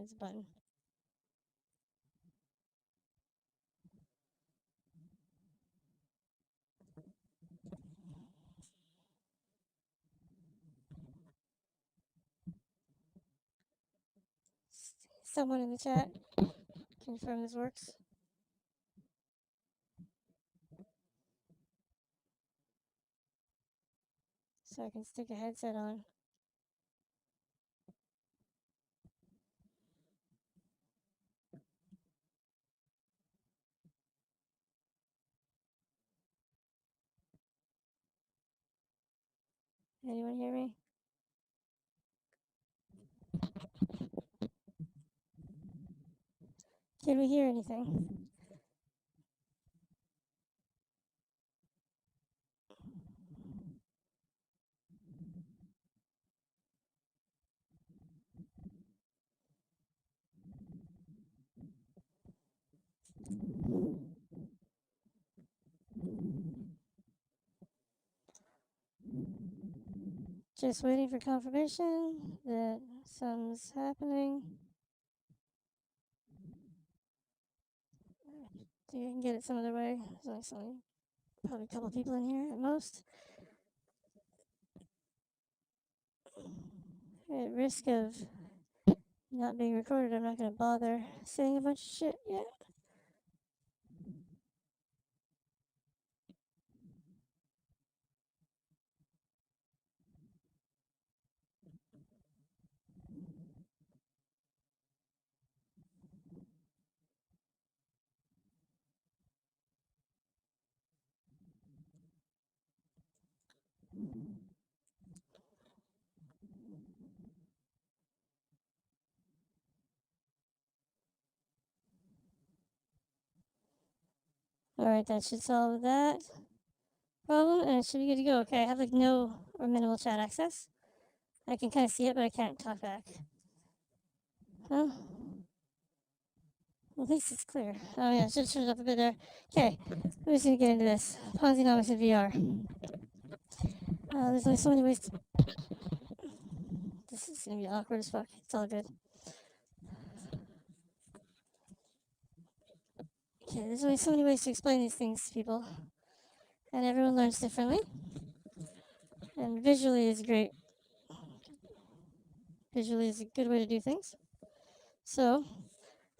There's a button. Someone in the chat confirm this works. So I can stick a headset on. Anyone hear me? Can we hear anything? Just waiting for confirmation that something's happening. Do you can get it some other way? There's only probably a couple people in here at most. At risk of not being recorded, I'm not going to bother saying a bunch of shit yet. Alright, that should solve that problem, and it should be good to go. Okay, I have like no or minimal chat access. I can kind of see it, but I can't talk back. Huh? Well, at least it's clear. Oh yeah, should have shut it up a bit there. Okay, we're just gonna get into this. Tokenomics in VR. There's only so many ways to... This is gonna be awkward as fuck. It's all good. Okay, there's only so many ways to explain these things to people. And everyone learns differently. And visually is great. Visually is a good way to do things. So,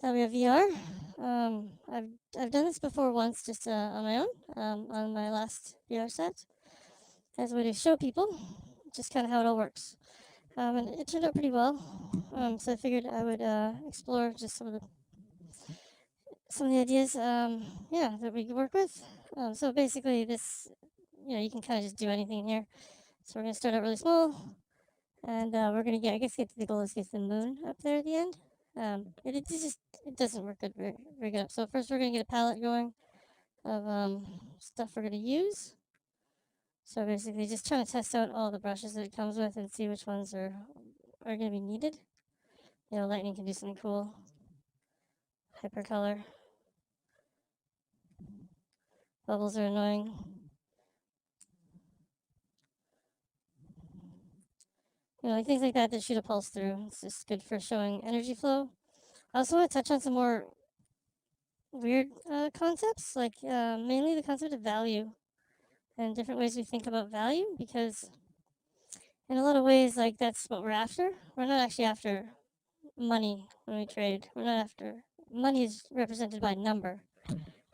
now we have VR. I've done this before once, just on my own, on my last VR set, as a way to show people just kind of how it all works. And it turned out pretty well. So I figured I would explore just some of the ideas, that we could work with. So basically, this, you can kind of just do anything in here. So we're gonna start out really small, and we're gonna get to the goal is get the moon up there at the end. It doesn't work good very good. So first we're gonna get a palette going of stuff we're gonna use. So basically just trying to test out all the brushes that it comes with and see which ones are gonna be needed. Lightning can do something cool. Hypercolor. Bubbles are annoying. Things like that shoot a pulse through. It's just good for showing energy flow. I also want to touch on some more weird concepts, like mainly the concept of value and different ways we think about value, because in a lot of ways, like, that's what we're after. We're not actually after money when we trade. We're not after... Money is represented by number.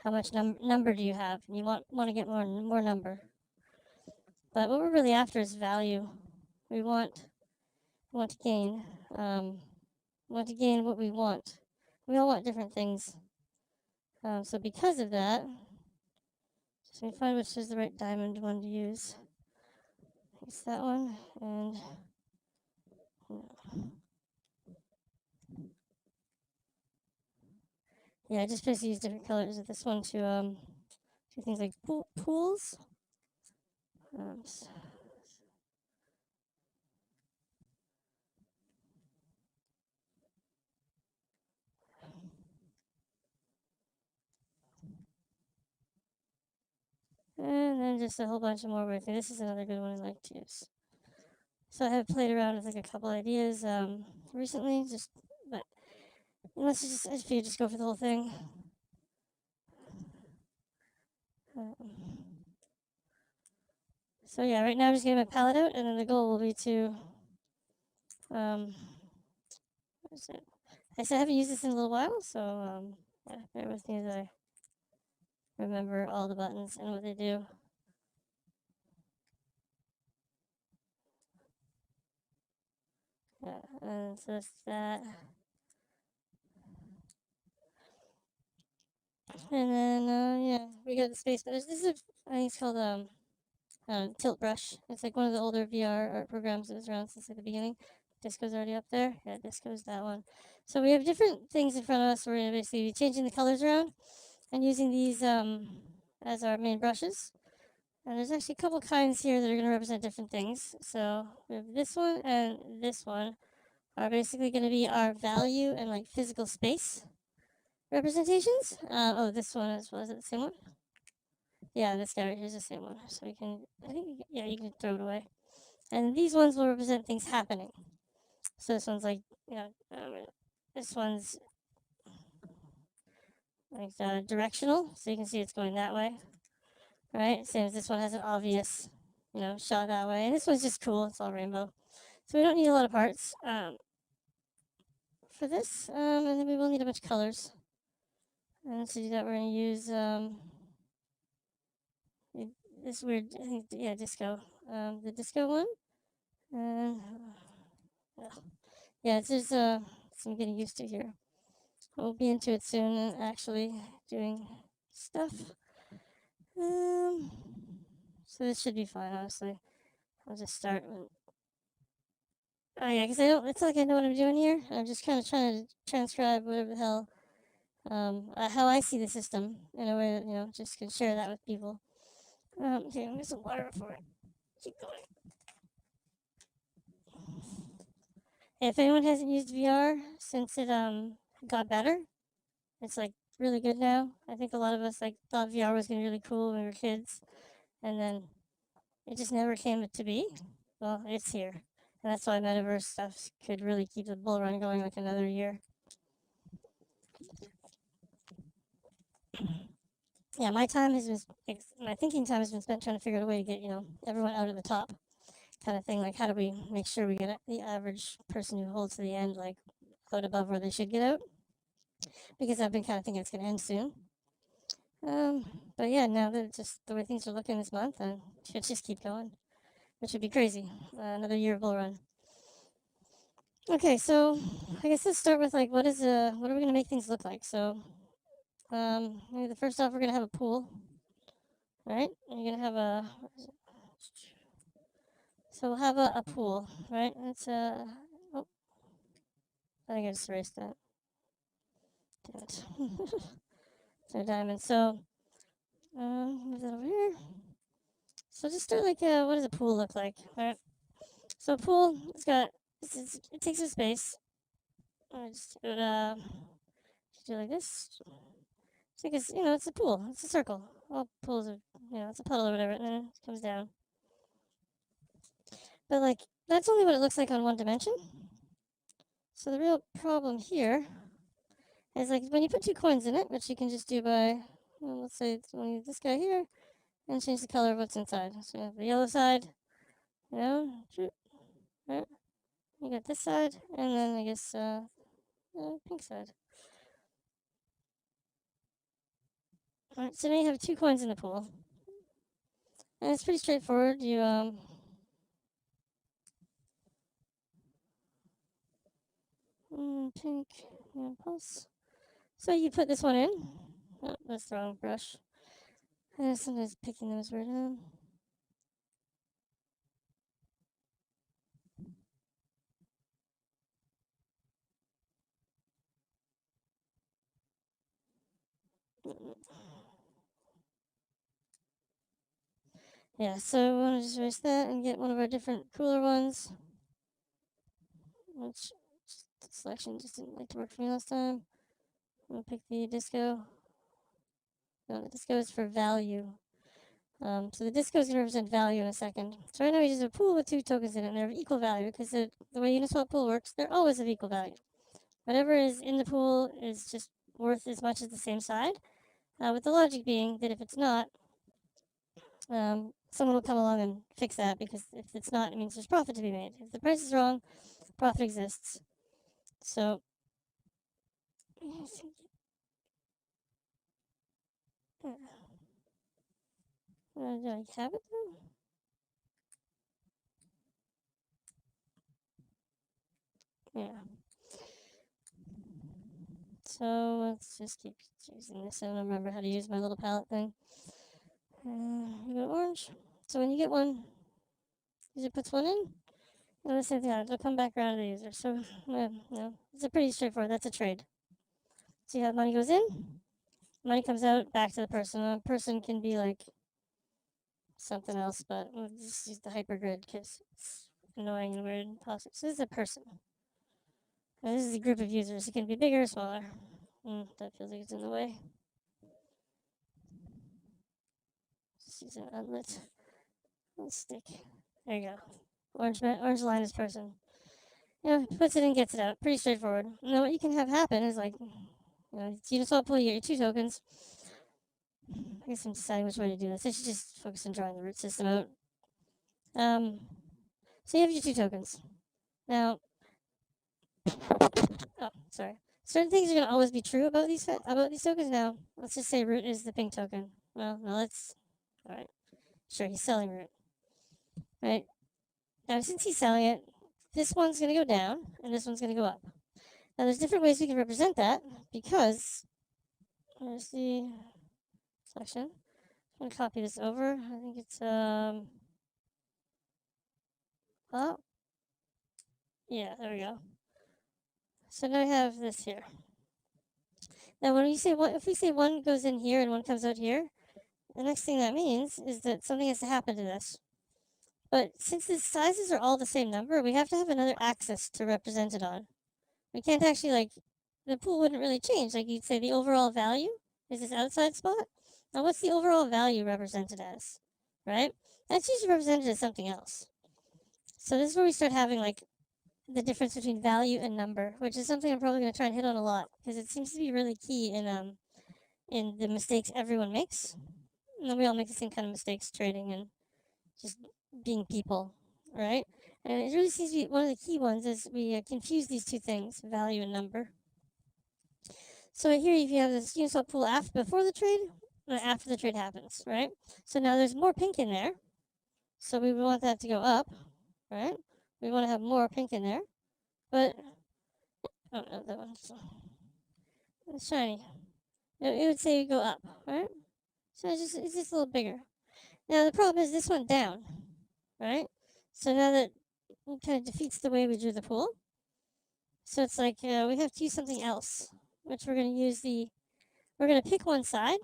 How much number do you have? And you want to get more number. But what we're really after is value. We want to gain. Want to gain what we want. We all want different things. So because of that, just let me find which is the right diamond one to use. It's that one, and yeah, I just basically use different colors of this one to do things like pools. And then just a whole bunch of more weird things. This is another good one I like to use. So I have played around with like a couple ideas recently, but Let's just, if you just go for the whole thing. So yeah, right now I'm just getting my palette out, and then the goal will be to, what is it? I said I haven't used this in a little while, so yeah, bear with me as I remember all the buttons and what they do. Yeah, and so that's that. And then, yeah, we got the space. This is, I think it's called Tilt Brush. It's like one of the older VR art programs that was around since like the beginning. Disco's already up there. Yeah, Disco's that one. So we have different things in front of us. We're going to basically be changing the colors around and using these as our main brushes. And there's actually a couple kinds here that are going to represent different things. So we have this one and this one are basically going to be our value and like physical space representations. Oh, this one as well. Is it the same one? Yeah, this guy right here is the same one. So we can, I think, yeah, you can throw it away. And these ones will represent things happening. So this one's like, this one's like directional, so you can see it's going that way, right? Same as this one has an obvious, shot that way. And this one's just cool. It's all rainbow. So we don't need a lot of parts for this. And then we will need a bunch of colors. And to do that, we're going to use this weird, I think, yeah, disco. The disco one. And yeah, it's just some getting used to here. We'll be into it soon and actually doing stuff. So this should be fine, honestly. I'll just start with, oh yeah, because it's like I know what I'm doing here. I'm just kind of trying to transcribe whatever the hell, how I see the system in a way that, just can share that with people. Okay, I'm get some water for it. Keep going. If anyone hasn't used VR since it got better, it's like really good now. I think a lot of us like thought VR was gonna be really cool when we were kids, and then it just never came to be. Well, it's here, and that's why metaverse stuff could really keep the bull run going like another year. Yeah, my thinking time has been spent trying to figure out a way to get everyone out at the top, kind of thing. Like, how do we make sure we get the average person who holds to the end like out above where they should get out? Because I've been kind of thinking it's going to end soon. But yeah, now that just the way things are looking this month, it should just keep going, which would be crazy. Another year of bull run. Okay, so I guess let's start with like what are we gonna make things look like? So maybe the first off we're gonna have a pool, right? And you're gonna have so we'll have a pool, right? It's oh, I think I just erased that. Damn it. So diamond. So move that over here. So just start like what does a pool look like? Alright. So a pool, it takes up space. I just do it like this. Because it's a pool. It's a circle. All pools are it's a puddle or whatever, and then it comes down. But like that's only what it looks like on one dimension. So the real problem here is like when you put two coins in it, which you can just do by let's say this guy here, and change the color of what's inside. So you have the yellow side, right? You got this side, and then I guess pink side. Alright, so now you have two coins in the pool. And it's pretty straightforward. You pink, pulse. So you put this one in. Oh, that's the wrong brush. And sometimes picking those weird. Yeah, so we want to just erase that and get one of our different cooler ones. Which the selection just didn't like to work for me last time. I'm gonna pick the disco. No, the disco is for value. So the disco is going to represent value in a second. So right now we just have a pool with two tokens in it, and they're of equal value because the way Uniswap pool works, they're always of equal value, Whatever is in the pool is just worth as much as the same side, with the logic being that if it's not, someone will come along and fix that, because if it's not, it means there's profit to be made. If the price is wrong, profit exists. So, do I have it though? Yeah. So let's just keep using this. I don't remember how to use my little palette thing. You go orange. So when you get one, user puts one in, and the same thing out. It'll come back around to the user. So, no, it's a pretty straightforward. That's a trade. See how money goes in, money comes out, back to the person. A person can be like something else, but we'll just use the hypergrid because it's annoying and weird and possible. So this is a person. Now this is a group of users. It can be bigger or smaller. That feels like it's in the way. Just use an unlit. Let's stick. There you go. Orange line is person. Yeah, puts it in, gets it out. Pretty straightforward. Now what you can have happen is like, Uniswap pool, you get your 2 tokens. I guess I'm deciding which way to do this. I should just focus on drawing the root system out. So you have your 2 tokens. Now, sorry. Certain things are going to always be true about these tokens. Now, let's just say root is the pink token. Well, no, all right. Sure, he's selling root. Right? Now, since he's selling it, this one's going to go down, and this one's going to go up. Now, there's different ways we can represent that, because there's the section. I'm going to copy this over. I think it's, oh, yeah, there we go. So now I have this here. Now, when we say one, if we say one goes in here and one comes out here, the next thing that means is that something has to happen to this. But since the sizes are all the same number, we have to have another axis to represent it on. We can't actually, the pool wouldn't really change. Like, you'd say the overall value is this outside spot. Now, what's the overall value represented as, right? That's usually represented as something else. So this is where we start having, the difference between value and number, which is something I'm probably going to try and hit on a lot, because it seems to be really key in the mistakes everyone makes. And we all make the same kind of mistakes trading and just being people, right? And it really seems to be one of the key ones is we confuse these two things, value and number. So here if you have this Uniswap pool before the trade and after the trade happens, right? So now there's more pink in there. So we want that to go up, right? We want to have more pink in there. But, oh no, that one's shiny. It would say go up, right? So it's just a little bigger. Now the problem is this went down, right? So now that kind of defeats the way we drew the pool. So it's like we have to use something else, which we're going to use we're going to pick one side,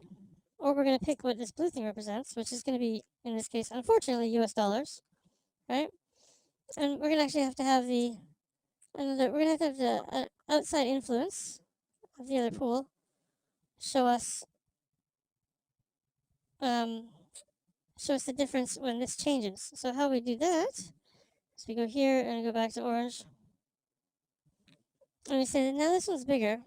or we're going to pick what this blue thing represents, which is going to be, in this case, unfortunately, US dollars, right? And we're going to actually have to have the outside influence of the other pool show us the difference when this changes. So how we do that is we go here and go back to orange. And we say that now this one's bigger.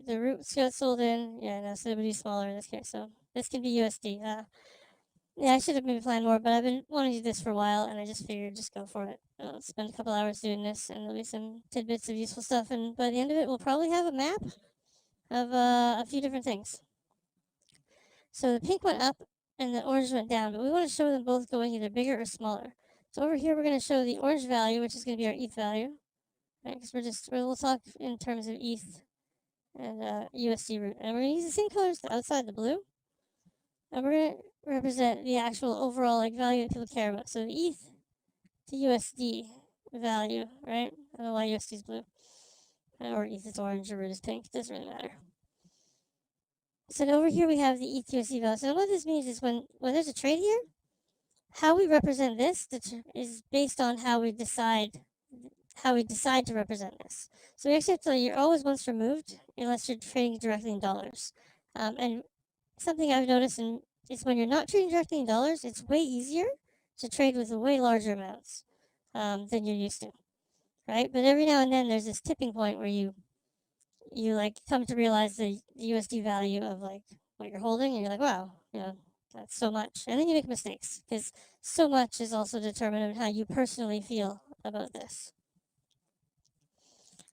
The roots got sold in. Yeah, no, so it would be smaller in this case. So this can be USD. Yeah, I should have maybe planned more, but I've been wanting to do this for a while, and I just figured just go for it. I'll spend a couple hours doing this, and there'll be some tidbits of useful stuff. And by the end of it, we'll probably have a map of a few different things. So the pink went up, and the orange went down, but we want to show them both going either bigger or smaller. So over here, we're going to show the orange value, which is going to be our ETH value, right? Because we'll talk in terms of ETH and USD root. And we're going to use the same colors outside the blue. And we're going to represent the actual overall value that people care about. So the ETH to USD value, right? I don't know why USD is blue. Or ETH is orange or root is pink. It doesn't really matter. So over here we have the ETH to USD value. So what this means is when there's a trade here, how we represent this is based on how we decide to represent this. So we actually have to, you're always once removed unless you're trading directly in dollars. And something I've noticed is when you're not trading directly in dollars, it's way easier to trade with way larger amounts than you're used to. right? But every now and then there's this tipping point where you like come to realize the USD value of like what you're holding, and you're like, wow, that's so much. And then you make mistakes because so much is also determined on how you personally feel about this.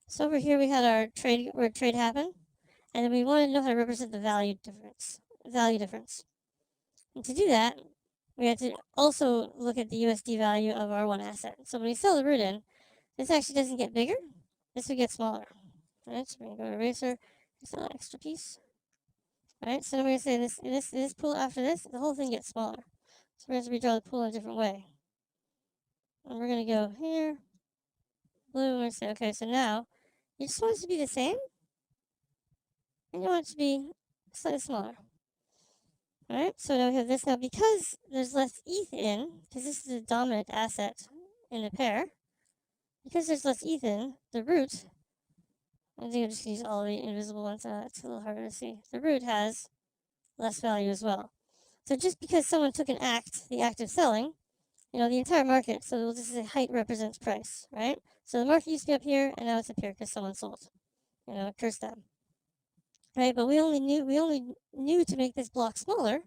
So over here we had our trade where trade happened, and then we wanted to know how to represent the value difference. And to do that, we had to also look at the USD value of our one asset. So when we sell the root in, this actually doesn't get bigger. This would get smaller. Alright, so we're gonna go to eraser, sell an extra piece. Alright, so then we're gonna say this pool after this, the whole thing gets smaller. So we're gonna redraw the pool in a different way. And we're gonna go here, blue, and we're gonna say, okay, so now you just want it to be the same, and you want it to be slightly smaller. Alright, so now we have this now because there's less ETH in, because this is a dominant asset in the pair, because there's less ETH in, the root, I think I'm just gonna use all the invisible ones, it's a little harder to see. The root has less value as well. So just because someone took an act, the act of selling, the entire market, so we'll just say height represents price, right? So the market used to be up here, and now it's up here because someone sold. Curse them. Right, but we only knew to make this block smaller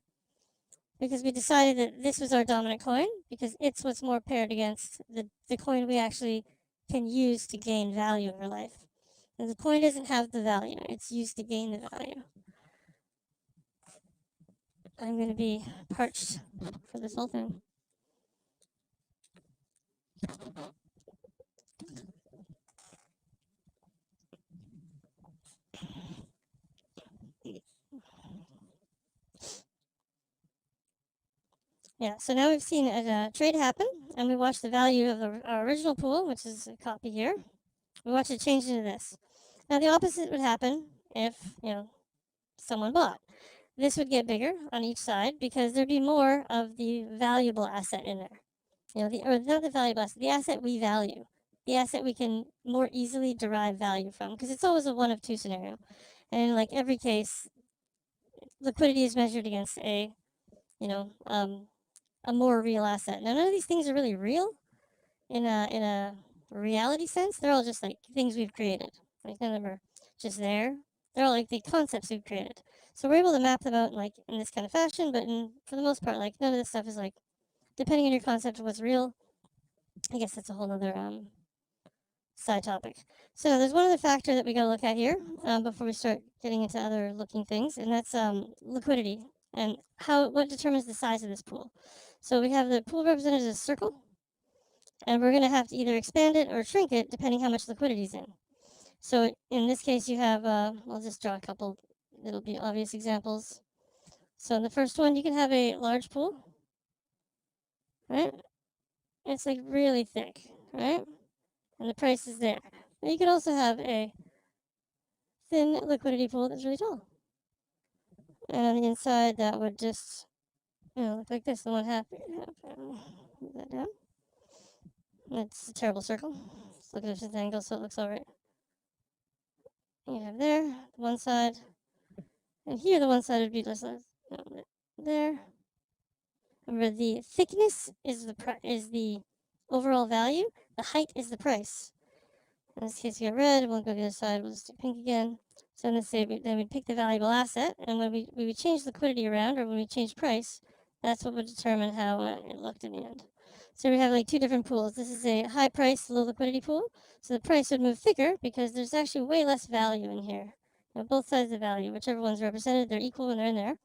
because we decided that this was our dominant coin because it's what's more paired against the coin we actually can use to gain value in our life. And the coin doesn't have the value, it's used to gain the value. I'm going to be parched for this whole thing. Yeah, so now we've seen a trade happen, and we watched the value of our original pool, which is a copy here. We watched it change into this. Now the opposite would happen if, someone bought. This would get bigger on each side because there'd be more of the valuable asset in there. Or not the valuable asset, the asset we value. The asset we can more easily derive value from, because it's always a one of two scenario. And in like every case, liquidity is measured against a more real asset. Now none of these things are really real in a reality sense. They're all just like things we've created. Like none of them are just there. They're all like the concepts we've created. So we're able to map them out like in this kind of fashion, but for the most part, like none of this stuff is like, depending on your concept of what's real. I guess that's a whole other side topic. So there's one other factor that we gotta look at here before we start getting into other looking things, and that's liquidity and what determines the size of this pool. So we have the pool represented as a circle, and we're going to have to either expand it or shrink it depending how much liquidity is in. So in this case, you have, I'll just draw a couple, it'll be obvious examples. So in the first one, you can have a large pool, right? It's like really thick, right? And the price is there. But you can also have a thin liquidity pool that's really tall. And on the inside, that would just, look like this. The one half, move that down. It's a terrible circle. Let's look at this angle so it looks all right. You have there, one side, and here the one side would be just there. Remember, the thickness is the overall value. The height is the price. In this case, we got red. We'll go to the other side. We'll just do pink again. So in this case, then we'd pick the valuable asset, and when we would change liquidity around, or when we change price, that's what would determine how it looked in the end. So we have like two different pools. This is a high price, low liquidity pool. So the price would move thicker because there's actually way less value in here. Both sides of the value, whichever one's represented, they're equal when they're in there.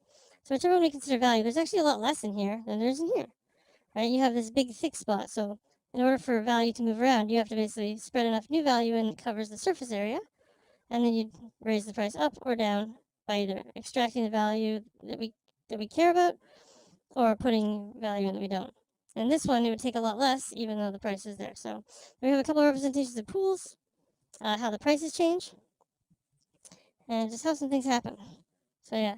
So whichever one we consider value, there's actually a lot less in here than there's in here. Right? You have this big thick spot. So in order for value to move around, you have to basically spread enough new value in that covers the surface area, and then you'd raise the price up or down by either extracting the value that we care about or putting value in that we don't. And this one, it would take a lot less, even though the price is there. So we have a couple of representations of pools, how the prices change, and just how some things happen. So yeah,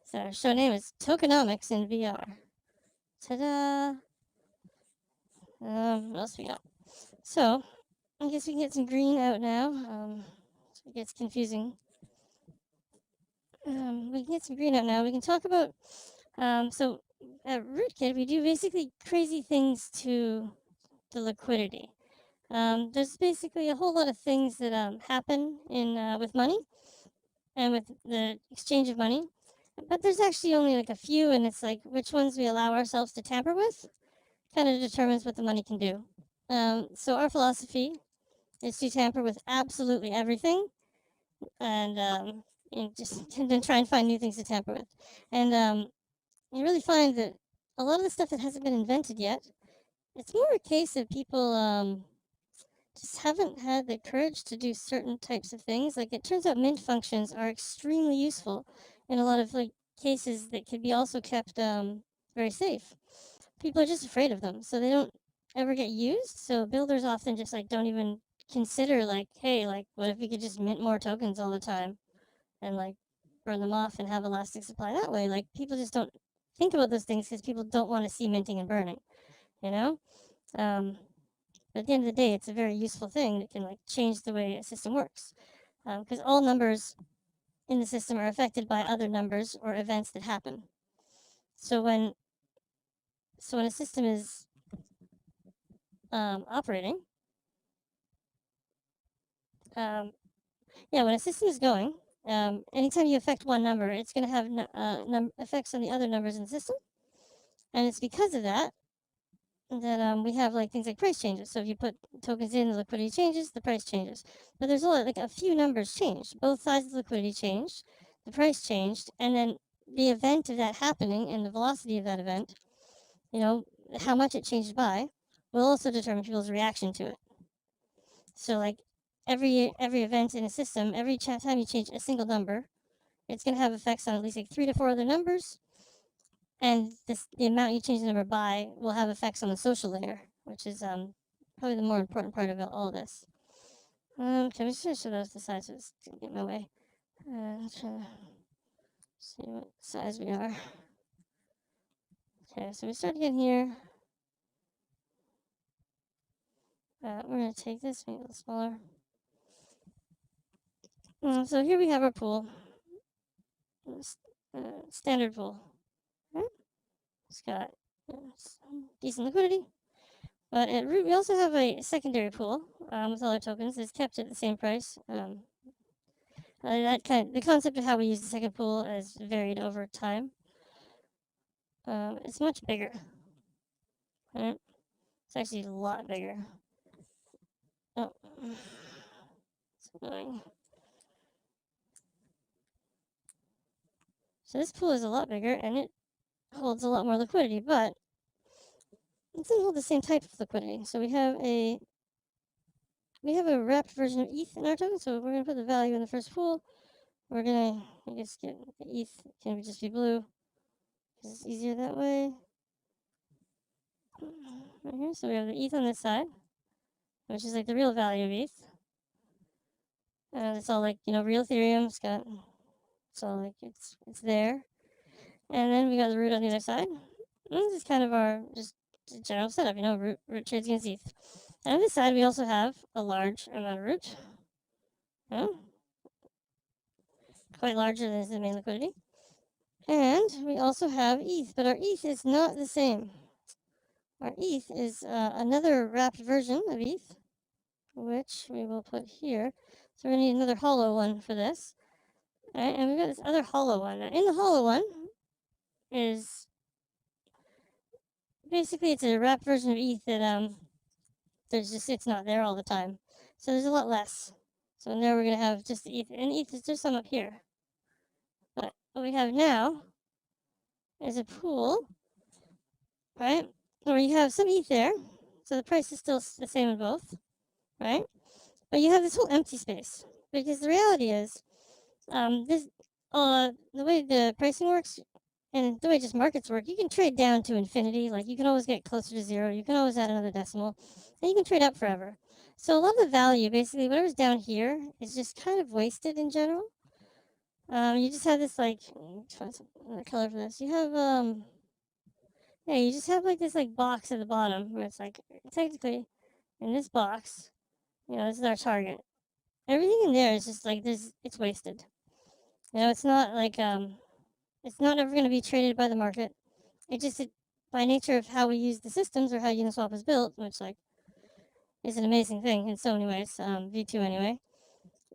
so our show name is Tokenomics in VR. Ta-da! What else we got? So I guess we can get some green out now. So it gets confusing. We can get some green out now. We can talk about. So at Rootkit, we do basically crazy things to the liquidity. There's basically a whole lot of things that happen in with money and with the exchange of money, but there's actually only like a few, and it's like which ones we allow ourselves to tamper with kind of determines what the money can do. So our philosophy is to tamper with absolutely everything, and just then try and find new things to tamper with. And you really find that a lot of the stuff that hasn't been invented yet, it's more a case of people just haven't had the courage to do certain types of things. Like it turns out mint functions are extremely useful in a lot of like cases that could be also kept very safe. People are just afraid of them, so they don't ever get used. So builders often just like don't even consider like, hey, like what if we could just mint more tokens all the time and like burn them off and have elastic supply that way? Like people just don't think about those things because people don't want to see minting and burning, you know. But at the end of the day, it's a very useful thing that can like change the way a system works, because all numbers in the system are affected by other numbers or events that happen. So when a system is operating, when a system is going, anytime you affect one number, it's going to have effects on the other numbers in the system, and it's because of that we have like things like price changes. So if you put tokens in, the liquidity changes, the price changes. But there's like a few numbers changed. Both sides of the liquidity changed, the price changed, and then the event of that happening and the velocity of that event, how much it changed by, will also determine people's reaction to it. So like every event in a system, every time you change a single number, it's going to have effects on at least like 3 to 4 other numbers, and the amount you change the number by will have effects on the social layer, which is probably the more important part of all of this. Okay, we should show those the sizes to get in my way. Try to see what size we are. Okay, so we start again here. We're going to take this, make it a little smaller. So here we have our pool. Standard pool. Okay. It's got decent liquidity. But at root, we also have a secondary pool with all our tokens. It's kept at the same price. The concept of how we use the second pool has varied over time. It's much bigger. Right? It's actually a lot bigger. Oh, it's annoying. So this pool is a lot bigger, and it holds a lot more liquidity, but it doesn't hold the same type of liquidity. So we have a wrapped version of ETH in our token. So we're gonna put the value in the first pool. We're gonna, I guess, get the ETH can just be blue because it's easier that way. Right here, so we have the ETH on this side, which is like the real value of ETH. And it's all like, real Ethereum. It's all like, it's there. And then we got the root on the other side. And this is kind of our just general setup, root trades against ETH. And on this side, we also have a large amount of root. Quite larger than the main liquidity. And we also have ETH, but our ETH is not the same. Our ETH is another wrapped version of ETH, which we will put here. So we're going to need another hollow one for this. All right, and we've got this other hollow one. Now, in the hollow one is basically it's a wrapped version of ETH that it's not there all the time. So there's a lot less. So now we're going to have just the ETH, and ETH is just some up here. But what we have now is a pool, right, where you have some ETH there. So the price is still the same in both, right? But you have this whole empty space because the reality is, the way the pricing works and the way just markets work, you can trade down to infinity. Like you can always get closer to zero. You can always add another decimal, and you can trade up forever. So a lot of the value, basically, whatever's down here, is just kind of wasted in general. You just have this like, find some other color for this. You have you just have like this like box at the bottom where it's like technically in this box, this is our target. Everything in there is just like this. It's wasted. It's not like it's not ever going to be traded by the market. By nature of how we use the systems or how Uniswap is built, which like is an amazing thing in so many ways. V2 anyway.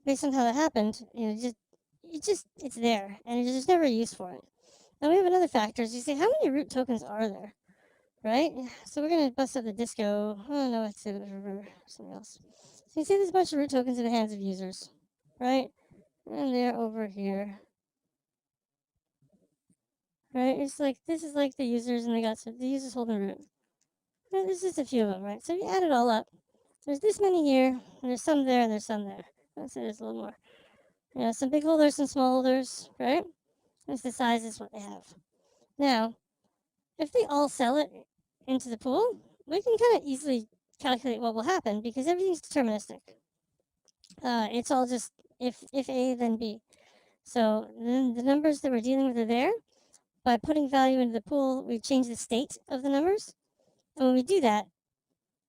Based on how that happened, it's there, and there's never a use for it. Now we have another factor. Is you say, how many root tokens are there, right? So we're gonna bust up the disco. Oh no, let's say something else. So you see there's a bunch of root tokens in the hands of users, right? And they're over here, right? It's like this is like the users, and the users holding root. And there's just a few of them, right? So if you add it all up, there's this many here, and there's some there, and there's some there. Let's say there's a little more. Some big holders, some small holders, right? That's the size is what they have. Now, if they all sell it into the pool, we can kind of easily calculate what will happen because everything's deterministic. It's all just if A, then B. So then the numbers that we're dealing with are there. By putting value into the pool, we change the state of the numbers. And when we do that,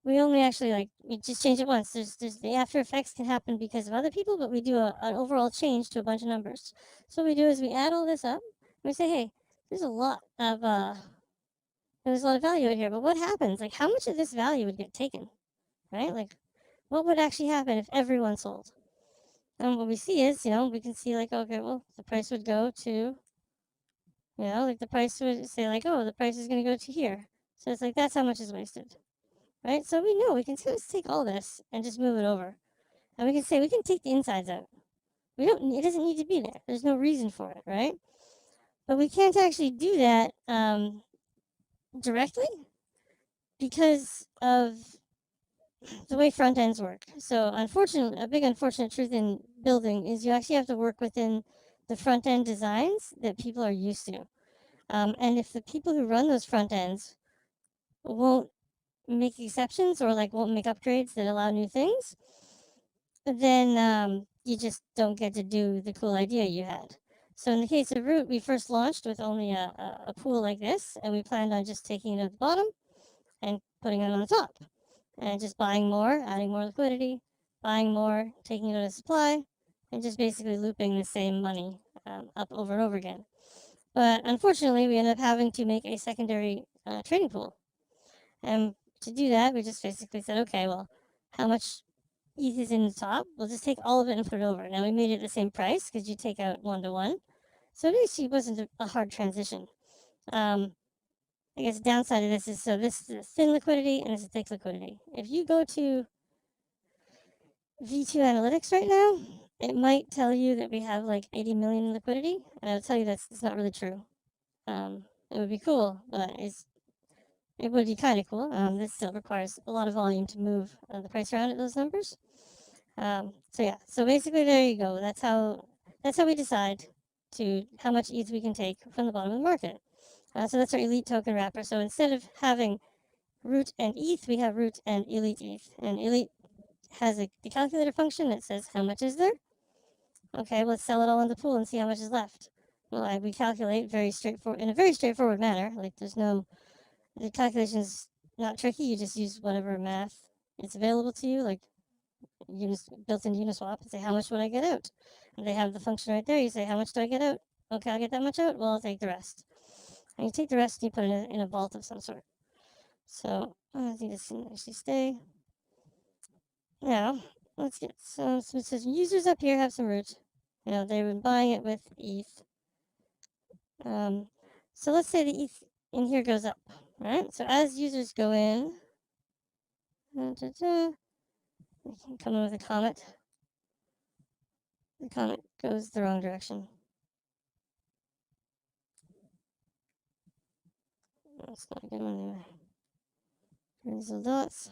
we only actually we just change it once. There's the after effects can happen because of other people, but we do an overall change to a bunch of numbers. So what we do is we add all this up. And we say, hey, there's a lot of value in here, but what happens? Like, how much of this value would get taken, right? Like, what would actually happen if everyone sold? And what we see is, we can see okay, well, the price would go to, the price would say oh, the price is going to go to here. So it's like that's how much is wasted, right? So we know we can just take all this and just move it over, and we can say we can take the insides out. We don't. It doesn't need to be there. There's no reason for it, right? But we can't actually do that directly because of the way front ends work. So, unfortunately, a big unfortunate truth in building is you actually have to work within the front end designs that people are used to. And if the people who run those front ends won't make exceptions or won't make upgrades that allow new things, then you just don't get to do the cool idea you had. So in the case of Root, we first launched with only a pool like this, and we planned on just taking it at the bottom and putting it on the top, and just buying more, adding more liquidity, buying more, taking it out of supply, and just basically looping the same money up over and over again. But unfortunately, we ended up having to make a secondary trading pool. And to do that, we just basically said, okay, well, how much ETH is in the top? We'll just take all of it and put it over. Now, we made it the same price because you take out 1-to-1. So it actually wasn't a hard transition. I guess the downside of this is this is thin liquidity and this is thick liquidity. If you go to V2 Analytics right now, it might tell you that we have 80 million in liquidity, and I'll tell you that's not really true. It would be cool, but it would be kind of cool. This still requires a lot of volume to move the price around at those numbers. So yeah, so basically there you go. That's how we decide to how much ETH we can take from the bottom of the market. So that's our elite token wrapper. So instead of having root and ETH, we have root and elite ETH, and elite has the calculator function that says how much is there. Okay, let's sell it all in the pool and see how much is left. Well, we calculate in a very straightforward manner. The calculation's not tricky. You just use whatever math is available to you, built into Uniswap, and say how much would I get out. And they have the function right there. You say how much do I get out? Okay, I'll get that much out. Well, I'll take the rest. And you take the rest and you put it in a vault of some sort. So I think this can actually stay. Now, let's get some users up here have some root. They've been buying it with ETH. So let's say the ETH in here goes up, right? So as users go in, we can come in with a comet. The comet goes the wrong direction. That's not a good one anyway. Here's the dots.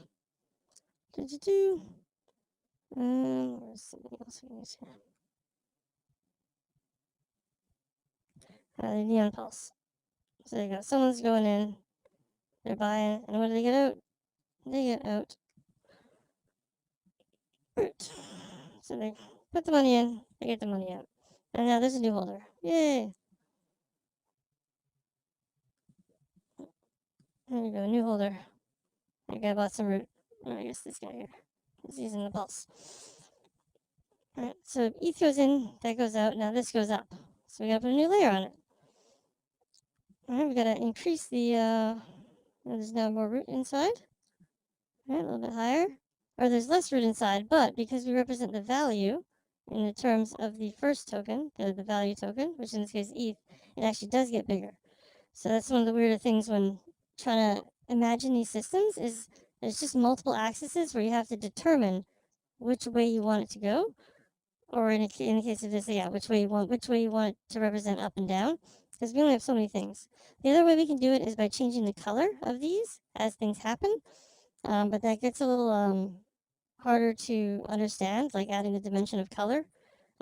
Where's something else we can use here? The neon pulse. So there you go. Someone's going in. They're buying. And what do they get out? They get out root. So they put the money in. They get the money out. And now there's a new holder. Yay! There you go. New holder. That guy bought some root. I guess this guy here. He's using the pulse. Alright, so ETH goes in, that goes out, now this goes up. So we gotta put a new layer on it. Alright, we gotta increase the, there's now more root inside. Alright, a little bit higher. or there's less root inside, but because we represent the value in the terms of the first token, the value token, which in this case ETH, it actually does get bigger. So that's one of the weirder things when trying to imagine these systems is there's just multiple axes where you have to determine which way you want it to go, or in the case of this, yeah, which way you want it to represent up and down, because we only have so many things. The other way we can do it is by changing the color of these as things happen, but that gets a little harder to understand, like adding the dimension of color,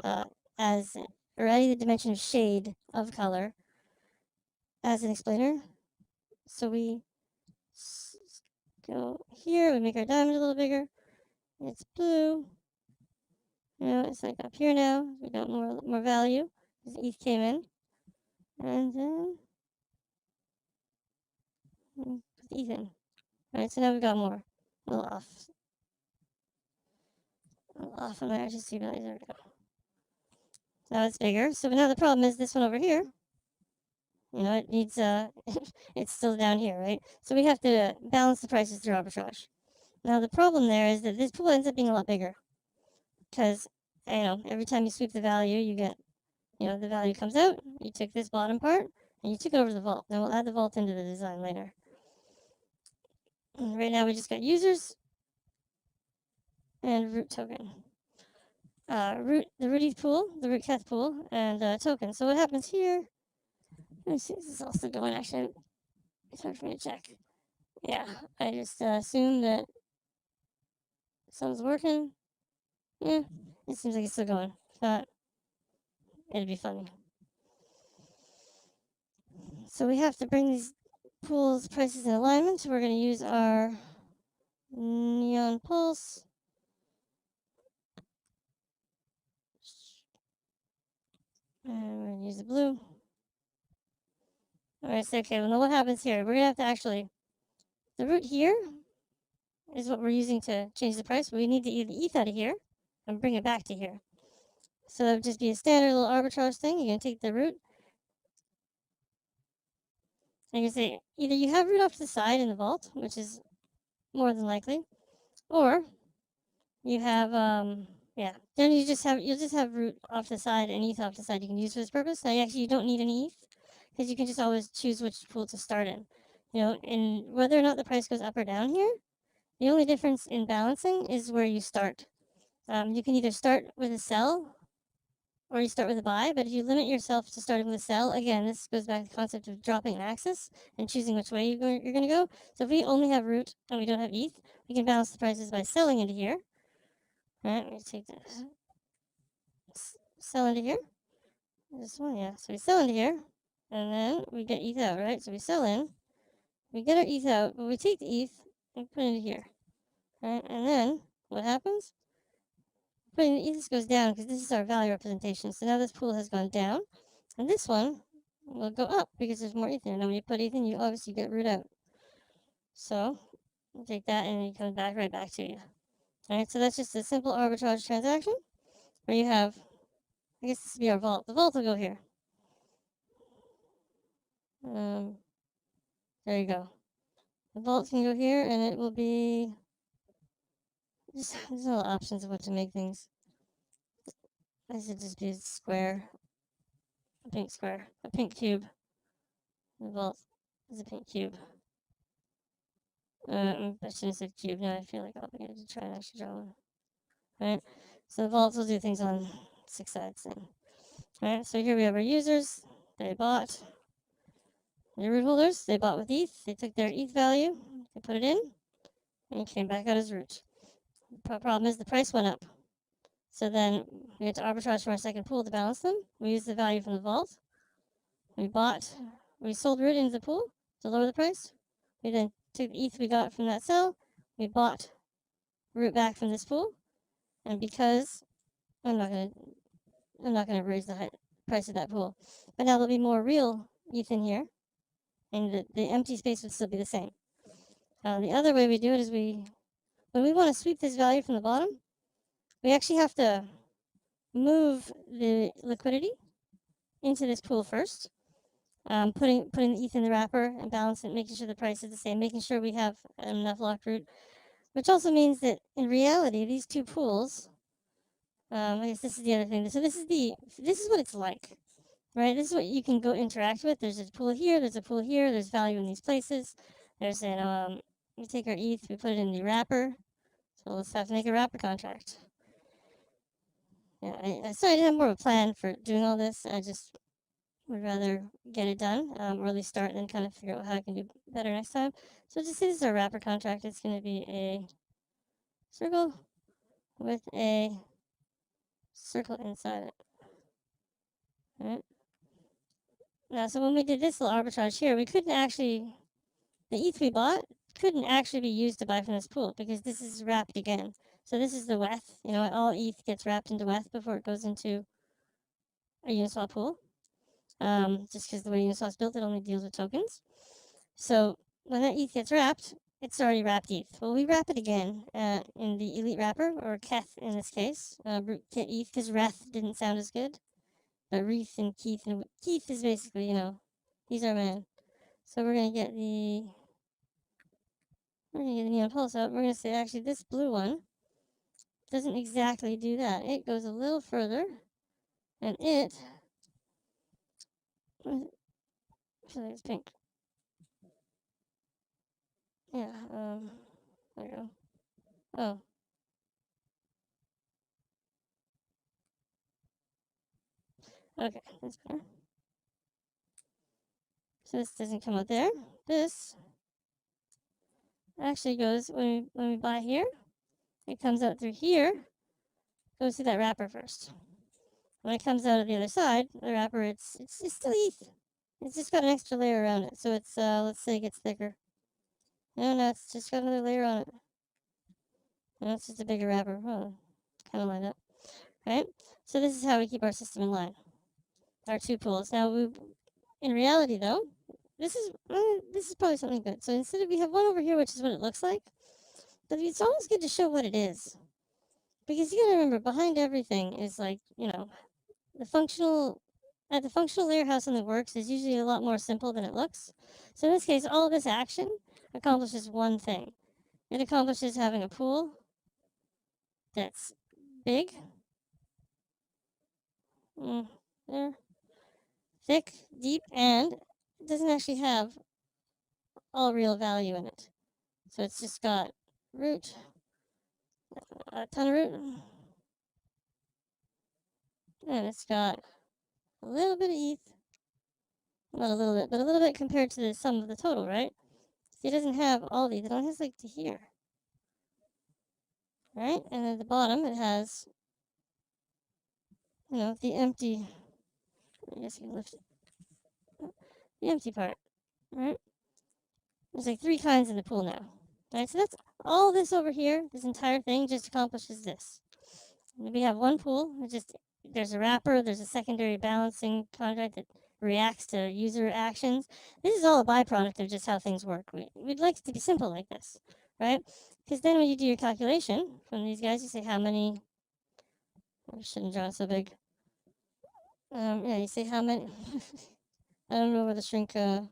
uh, as or adding the dimension of shade of color as an explainer. So we go here, we make our diamond a little bigger. It's blue. You know, it's like up here now. We got more value because ETH came in, and then put ETH in. All right, so now we've got more. A little off. A little off on my RGC value. There we go. Now it's bigger. So now the problem is this one over here. You know, it needs it's still down here, right? So we have to balance the prices through arbitrage. Now the problem there is that this pool ends up being a lot bigger because, you know, every time you sweep the value, you get, you know, the value comes out. You took this bottom part and you took it over to the vault. Then we'll add the vault into the design later. And right now we just got users and root token. The root ETH pool, the root Keth pool, and token. So what happens here? Let me see. This is also going. Actually, it's hard for me to check. Yeah, I just assume that something's working. Yeah, it seems like it's still going. If not, it'd be funny. So we have to bring these pools prices in alignment. So we're going to use our neon pulse. And we're going to use the blue. Alright, so okay, well now what happens here? We're going to have to actually, the root here is what we're using to change the price. But we need to get the ETH out of here and bring it back to here. So that would just be a standard little arbitrage thing. You're going to take the root. And you can say either you have root off to the side in the vault, which is more than likely, or you have yeah. Then you'll just have root off to the side and ETH off to the side you can use for this purpose. Now you don't need any ETH because you can just always choose which pool to start in. You know, and whether or not the price goes up or down here, the only difference in balancing is where you start. You can either start with a sell or you start with a buy, but if you limit yourself to starting with a sell, again, this goes back to the concept of dropping an axis and choosing which way you're going to go. So if we only have root and we don't have ETH, we can balance the prices by selling into here. All right, let me take this. Sell into here. This one, yeah. So we sell into here, and then we get ETH out, right? So we sell in, we get our ETH out, but we take the ETH and put it into here. Right, and then what happens? Putting the ETH goes down because this is our value representation. So now this pool has gone down, and this one will go up because there's more ETH in. And when you put ETH in, you obviously get root out. So you take that, and it comes back right back to you. All right, so that's just a simple arbitrage transaction where you have, I guess this would be our vault. The vault will go here. There you go. The vault can go here, and it will be. There's no options of what to make things. I should just be a square. A pink square. A pink cube. The vault is a pink cube. I shouldn't have said cube. Now I feel like obligated to try and actually draw one. Right? So the vaults will do things on 6 sides then. Alright, so here we have our users. They bought. The root holders, they bought with ETH. They took their ETH value, they put it in, and it came back out as root. The problem is the price went up. So then we had to arbitrage from our second pool to balance them. We used the value from the vault. We sold root into the pool to lower the price. We then took the ETH we got from that sell. We bought root back from this pool. And because I'm not gonna raise the price of that pool, but now there'll be more real ETH in here, and the empty space would still be the same. The other way we do it is when we want to sweep this value from the bottom, we actually have to move the liquidity into this pool first, putting the ETH in the wrapper and balancing, making sure the price is the same, making sure we have enough locked root. which also means that in reality, these two pools, I guess this is the other thing. So this is what it's like, right? This is what you can go interact with. There's a pool here, there's a pool here, there's value in these places. There's an, we take our ETH, we put it in the wrapper. So let's have to make a wrapper contract. Yeah, sorry, I didn't have more of a plan for doing all this. I just would rather get it done, early start, and then kind of figure out how I can do better next time. So just say this is our wrapper contract. It's going to be a circle with a circle inside it. All right. Now, so when we did this little arbitrage here, we couldn't actually, the ETH we bought couldn't actually be used to buy from this pool because this is wrapped again. So this is the WETH. You know, all ETH gets wrapped into WETH before it goes into a Uniswap pool. Just because the way Uniswap's built, it only deals with tokens. So when that ETH gets wrapped, it's already wrapped ETH. Well, we wrap it again in the Elite Wrapper, or Keth in this case, Rootkit ETH, because Reth didn't sound as good. But Reeth and Keith is basically, you know, he's our man. So we're gonna get the neon pulse out. We're gonna say actually this blue one doesn't exactly do that. It goes a little further, and it. I feel like it's pink. Yeah. There we go. Oh. Okay, that's better. So this doesn't come out there. This actually goes when we buy here. It comes out through here. Goes through that wrapper first. When it comes out of the other side, the wrapper, it's still ETH. It's just got an extra layer around it, so it's let's say it gets thicker. No, it's just got another layer on it. No, it's just a bigger wrapper. Oh, kind of lined up, right? So this is how we keep our system in line. Our two pools. Now, in reality, though, this is probably something good. So instead of we have one over here, which is what it looks like, but it's always good to show what it is, because you gotta remember behind everything is like the functional layer how something works is usually a lot more simple than it looks. So in this case, all of this action accomplishes one thing. It accomplishes having a pool that's big, there, thick, deep, and it doesn't actually have all real value in it. So it's just got root, a ton of root, and it's got a little bit of ETH. Not a little bit, but a little bit compared to the sum of the total, right? See, it doesn't have all these. It only has like to here. Right? And at the bottom it has, the empty, I guess you can lift it. The empty part, right? There's like 3 kinds in the pool now. Right? So that's all this over here, this entire thing just accomplishes this. We have one pool, there's a wrapper, there's a secondary balancing contract that reacts to user actions. This is all a byproduct of just how things work. We'd like it to be simple like this, right? Because then when you do your calculation from these guys, you say how many, I shouldn't draw it so big. Yeah, you say how many, I don't know where the shrink, oh,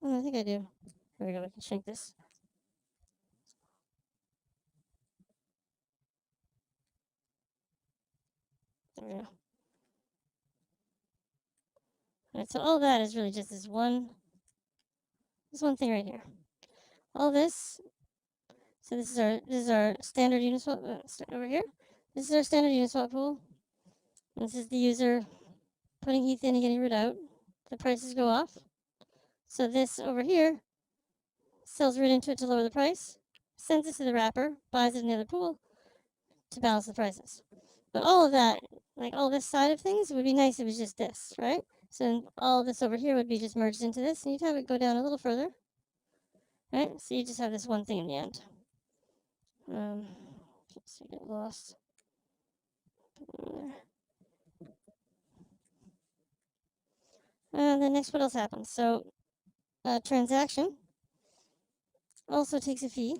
I think I do. Here we go, we can shrink this. There we go. Alright, so all that is really just this one thing right here. All this, so this is our standard Uniswap over here. This is our standard Uniswap pool. This is the user putting ETH in and getting root out. The prices go off. So this over here sells root into it to lower the price, sends it to the wrapper, buys it in the other pool to balance the prices. But all of that, like all this side of things, would be nice if it was just this, right? So all this over here would be just merged into this, and you'd have it go down a little further, right? So you just have this one thing in the end. Oops, I get lost. Then next, what else happens? So, transaction also takes a fee.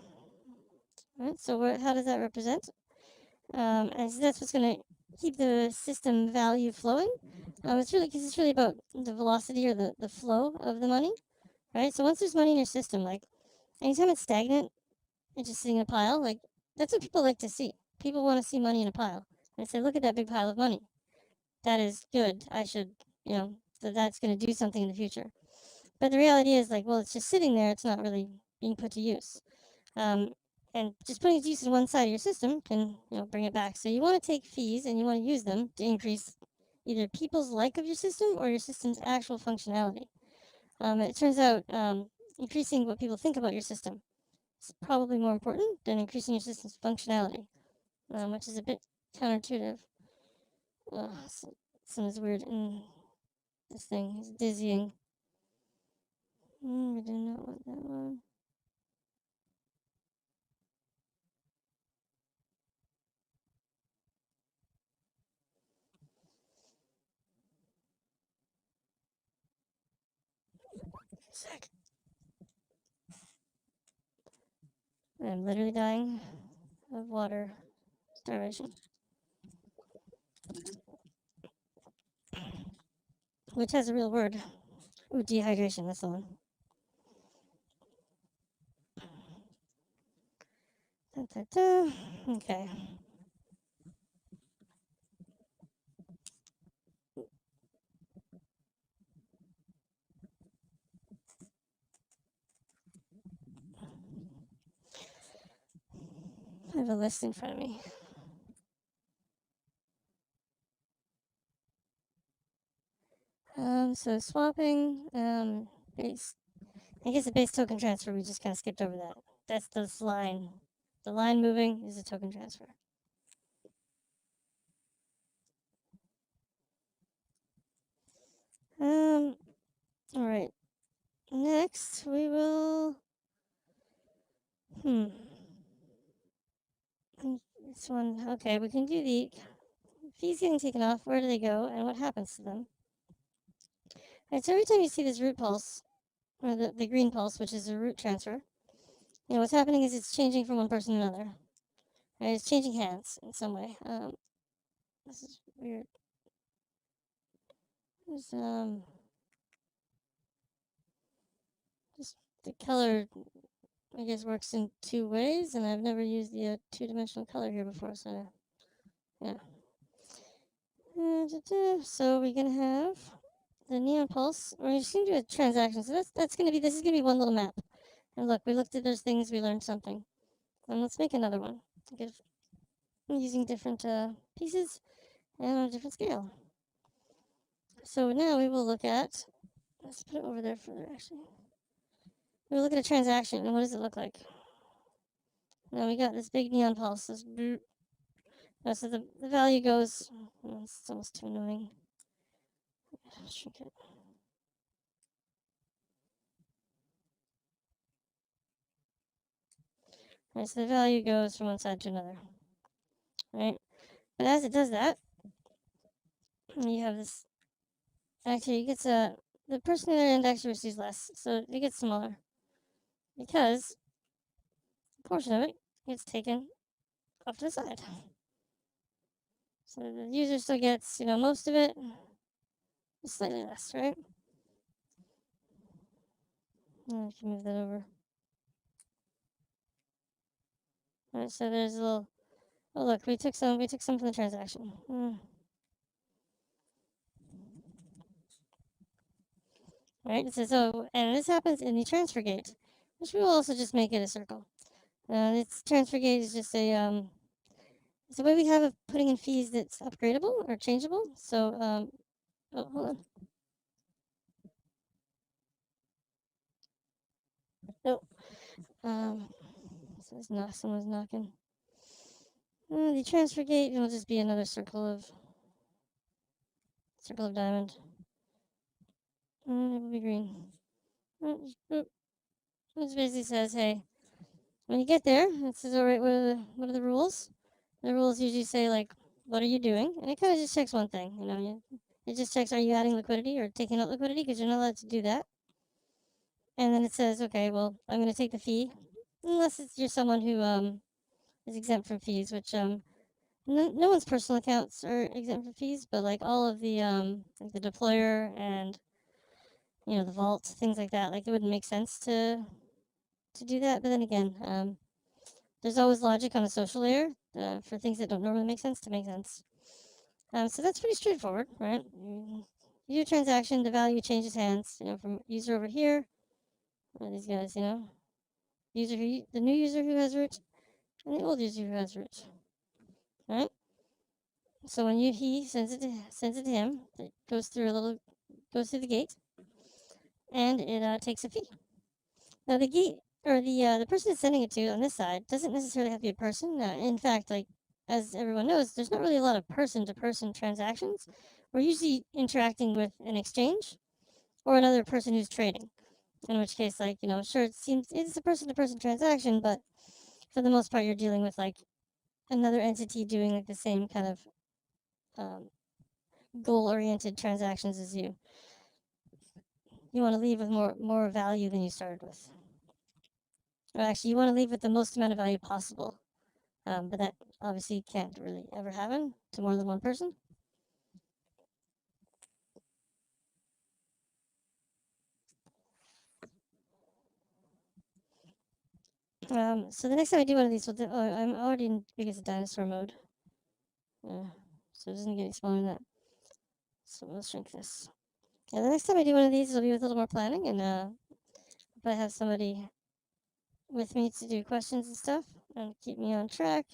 Right? So, how does that represent? And so that's what's going to keep the system value flowing. It's really about the velocity or the flow of the money, right? So once there's money in your system, like anytime it's stagnant, it's just sitting in a pile. Like, that's what people like to see. People want to see money in a pile. And say, look at that big pile of money. That is good. I should, that's going to do something in the future. But the reality is, like, well, it's just sitting there. It's not really being put to use. And just putting it to use in one side of your system can, bring it back. So you want to take fees and you want to use them to increase either people's like of your system or your system's actual functionality. It turns out increasing what people think about your system is probably more important than increasing your system's functionality, which is a bit counterintuitive. Sounds weird. This thing is dizzying. I did not want that one. Sec. I'm literally dying of water starvation. Which has a real word. Ooh, dehydration, that's the one. Da, da, da. Okay. I have a list in front of me. So swapping, base. I guess the base token transfer, we just kind of skipped over that. That's this line. The line moving is a token transfer. All right. Next, we will. This one. Okay, we can do the fees getting taken off. Where do they go, and what happens to them? All right. So every time you see this root pulse, or the green pulse, which is a root transfer, what's happening is it's changing from one person to another. Right? It's changing hands in some way. This is weird. There's just the color, I guess, works in two ways, and I've never used the two-dimensional color here before, so yeah. So we're gonna have the neon pulse. We're just gonna do a transaction. So this is gonna be one little map. And look, we looked at those things, we learned something. And let's make another one. Using different pieces and on a different scale. So now we will look at, let's put it over there further actually. We'll look at a transaction and what does it look like? Now we got this big neon pulse. So the value goes, it's almost too annoying. Shrink it. Right, so the value goes from one side to another. Right? But as it does that, you have this. Actually, it gets the person in their index receives less, so it gets smaller because a portion of it gets taken off to the side. So the user still gets, most of it, slightly less, right? I can move that over. All right, so there's a little. Oh look, we took some from the transaction. Right, it says, oh, and this happens in the transfer gate, which we will also just make it a circle. Its transfer gate is just it's a way we have of putting in fees that's upgradable or changeable. So, oh, hold on. Nope. So someone's knocking. The transfer gate will just be another circle of diamond. It will be green. It basically says, hey, when you get there, it says, all right, what are the rules? The rules usually say, like, what are you doing? And it kind of just checks one thing, it just checks, are you adding liquidity or taking out liquidity? Because you're not allowed to do that. And then it says, okay, well, I'm going to take the fee, unless you're someone who is exempt from fees, which no one's personal accounts are exempt from fees, but like all of the like the deployer and the vault, things like that, like it wouldn't make sense to do that. But then again, there's always logic on a social layer for things that don't normally make sense to make sense. So that's pretty straightforward, right? You do a transaction, the value changes hands, from user over here, these guys, the new user who has root, and the old user who has root, right? So when he sends it to him, it goes through the gate, and it takes a fee. Now the gate or the person it's sending it to on this side doesn't necessarily have to be a person. In fact, like as everyone knows, there's not really a lot of person-to-person transactions. We're usually interacting with an exchange or another person who's trading. In which case, sure, it's a person-to-person transaction, but for the most part, you're dealing with like another entity doing like the same kind of um, goal-oriented transactions as you. You want to leave with more value than you started with. Or actually, you want to leave with the most amount of value possible. But that obviously can't really ever happen to more than one person. So the next time I do one of these, I'm already in biggest dinosaur mode. So it doesn't get any smaller than that. So we'll shrink this. Yeah, the next time I do one of these, it'll be with a little more planning, and if I have somebody with me to do questions and stuff, and keep me on track.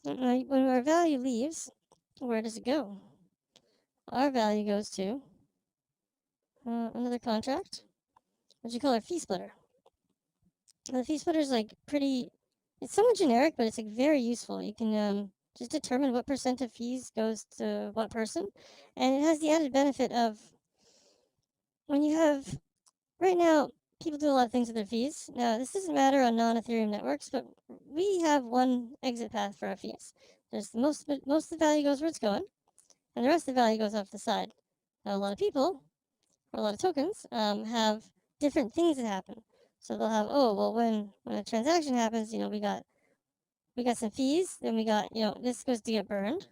When our value leaves, where does it go? Our value goes to another contract, which you call our fee splitter. And the fee splitter is like it's somewhat generic, but it's like very useful. You can just determine what percent of fees goes to what person, and it has the added benefit of when you have right now people do a lot of things with their fees. Now this doesn't matter on non-Ethereum networks, but we have one exit path for our fees. There's most of the value goes where it's going, and the rest of the value goes off the side. Now a lot of people or a lot of tokens have different things that happen. So they'll have when a transaction happens, we got some fees, then we got this goes to get burned,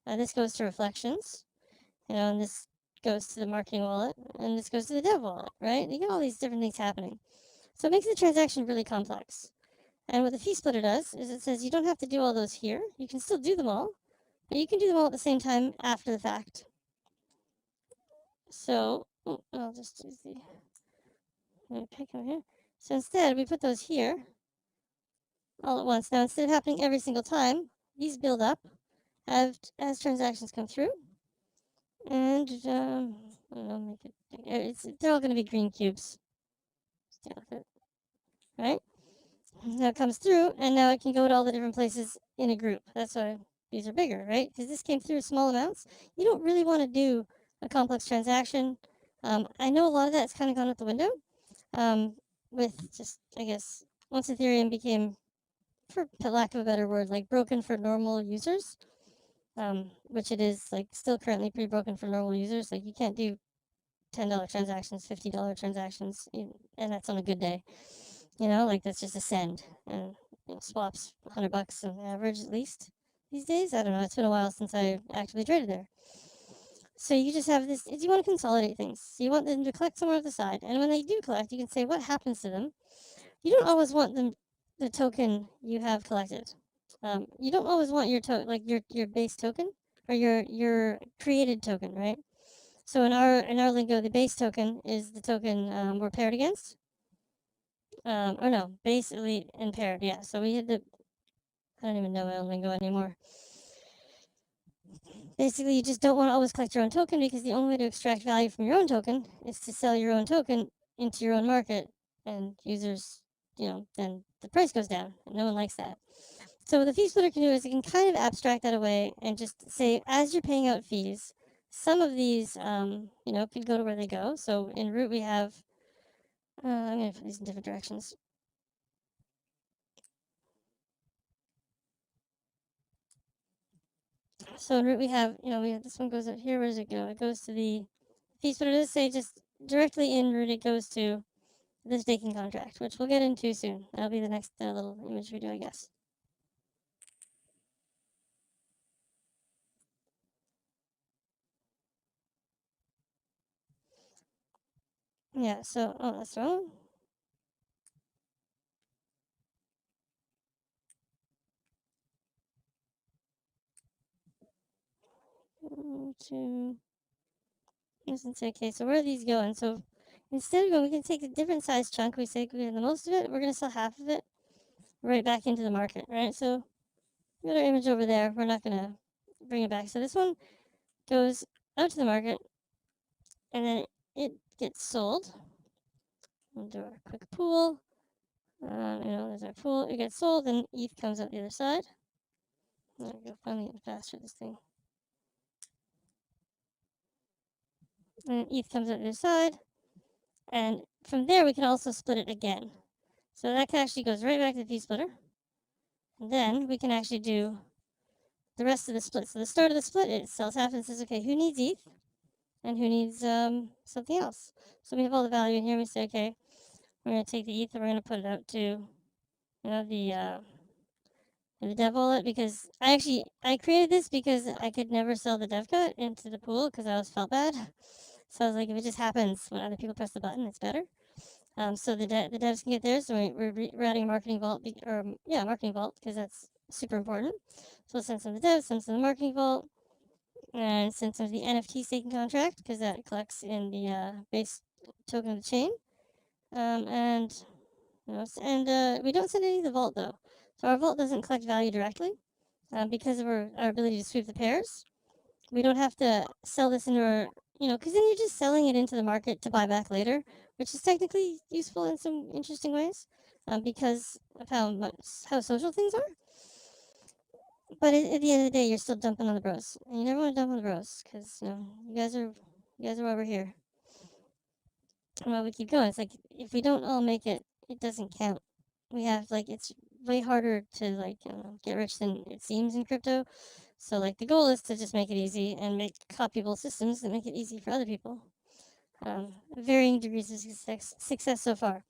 this goes to reflections, and this goes to the marketing wallet, and this goes to the dev wallet, right? You get all these different things happening. So it makes the transaction really complex. And what the fee splitter does is it says you don't have to do all those here. You can still do them all, but you can do them all at the same time after the fact. So I'll just use pick over here. So instead, we put those here all at once. Now, instead of happening every single time, these build up as transactions come through. And I don't know, they're all going to be green cubes. Right? Now it comes through, and now it can go to all the different places in a group. That's why these are bigger, right? Because this came through small amounts. You don't really want to do a complex transaction. I know a lot of that's kind of gone out the window. With just, I guess, once Ethereum became, for lack of a better word, like broken for normal users, which it is like still currently pretty broken for normal users. Like you can't do $10 transactions, $50 transactions, and that's on a good day. Like that's just a send, and swaps $100 on average at least these days. I don't know. It's been a while since I actually traded there. So you just have this. You want to consolidate things. So you want them to collect somewhere off the side, and when they do collect, you can say what happens to them. You don't always want the token you have collected. You don't always want your base token or your created token, right? So in our lingo, the base token is the token we're paired against. Or no, base, elite, and paired. Yeah. So we had I don't even know my own lingo anymore. Basically, you just don't want to always collect your own token because the only way to extract value from your own token is to sell your own token into your own market, and users, then the price goes down, and no one likes that. So what the fee splitter can do is it can kind of abstract that away and just say, as you're paying out fees, some of these, can go to where they go. So in root we have, I'm going to put these in different directions. So in root we have, this one goes up here. Where does it go? It goes to the fee splitter. Does say just directly in root it goes to the staking contract, which we'll get into soon. That'll be the next little image we do, I guess. Yeah, so, that's wrong. to let's say, okay, so where are these going? So instead of going, we can take a different size chunk. We say we have the most of it. We're going to sell half of it right back into the market, right? So we got our image over there. We're not going to bring it back. So this one goes out to the market, and then it gets sold. We'll do our quick pool. There's our pool. It gets sold, and ETH comes out the other side. There we go. Finally getting faster, this thing. And ETH comes out the other side. And from there, we can also split it again. So that actually goes right back to the fee splitter. And then we can actually do the rest of the split. So the start of the split, it sells half and says, okay, who needs ETH? And who needs something else? So we have all the value in here. We say, okay, we're going to take the ETH and we're going to put it out to, the dev wallet, because I created this because I could never sell the dev cut into the pool because I always felt bad. So I was like, if it just happens when other people press the button, it's better. So the devs can get theirs. So we're adding marketing vault, marketing vault, because that's super important. So we'll send some to the devs, send some to the marketing vault, and send some to the NFT staking contract, because that collects in the base token of the chain. We don't send any to the vault though. So our vault doesn't collect value directly because of our ability to sweep the pairs. We don't have to sell this into our, because then you're just selling it into the market to buy back later, which is technically useful in some interesting ways because of how social things are. But at the end of the day, you're still dumping on the bros, and you never want to dump on the bros because you guys are why we're here. And while we keep going, it's like if we don't all make it, it doesn't count. We have it's way harder to get rich than it seems in crypto. So the goal is to just make it easy and make copyable systems that make it easy for other people. Varying degrees of success so far.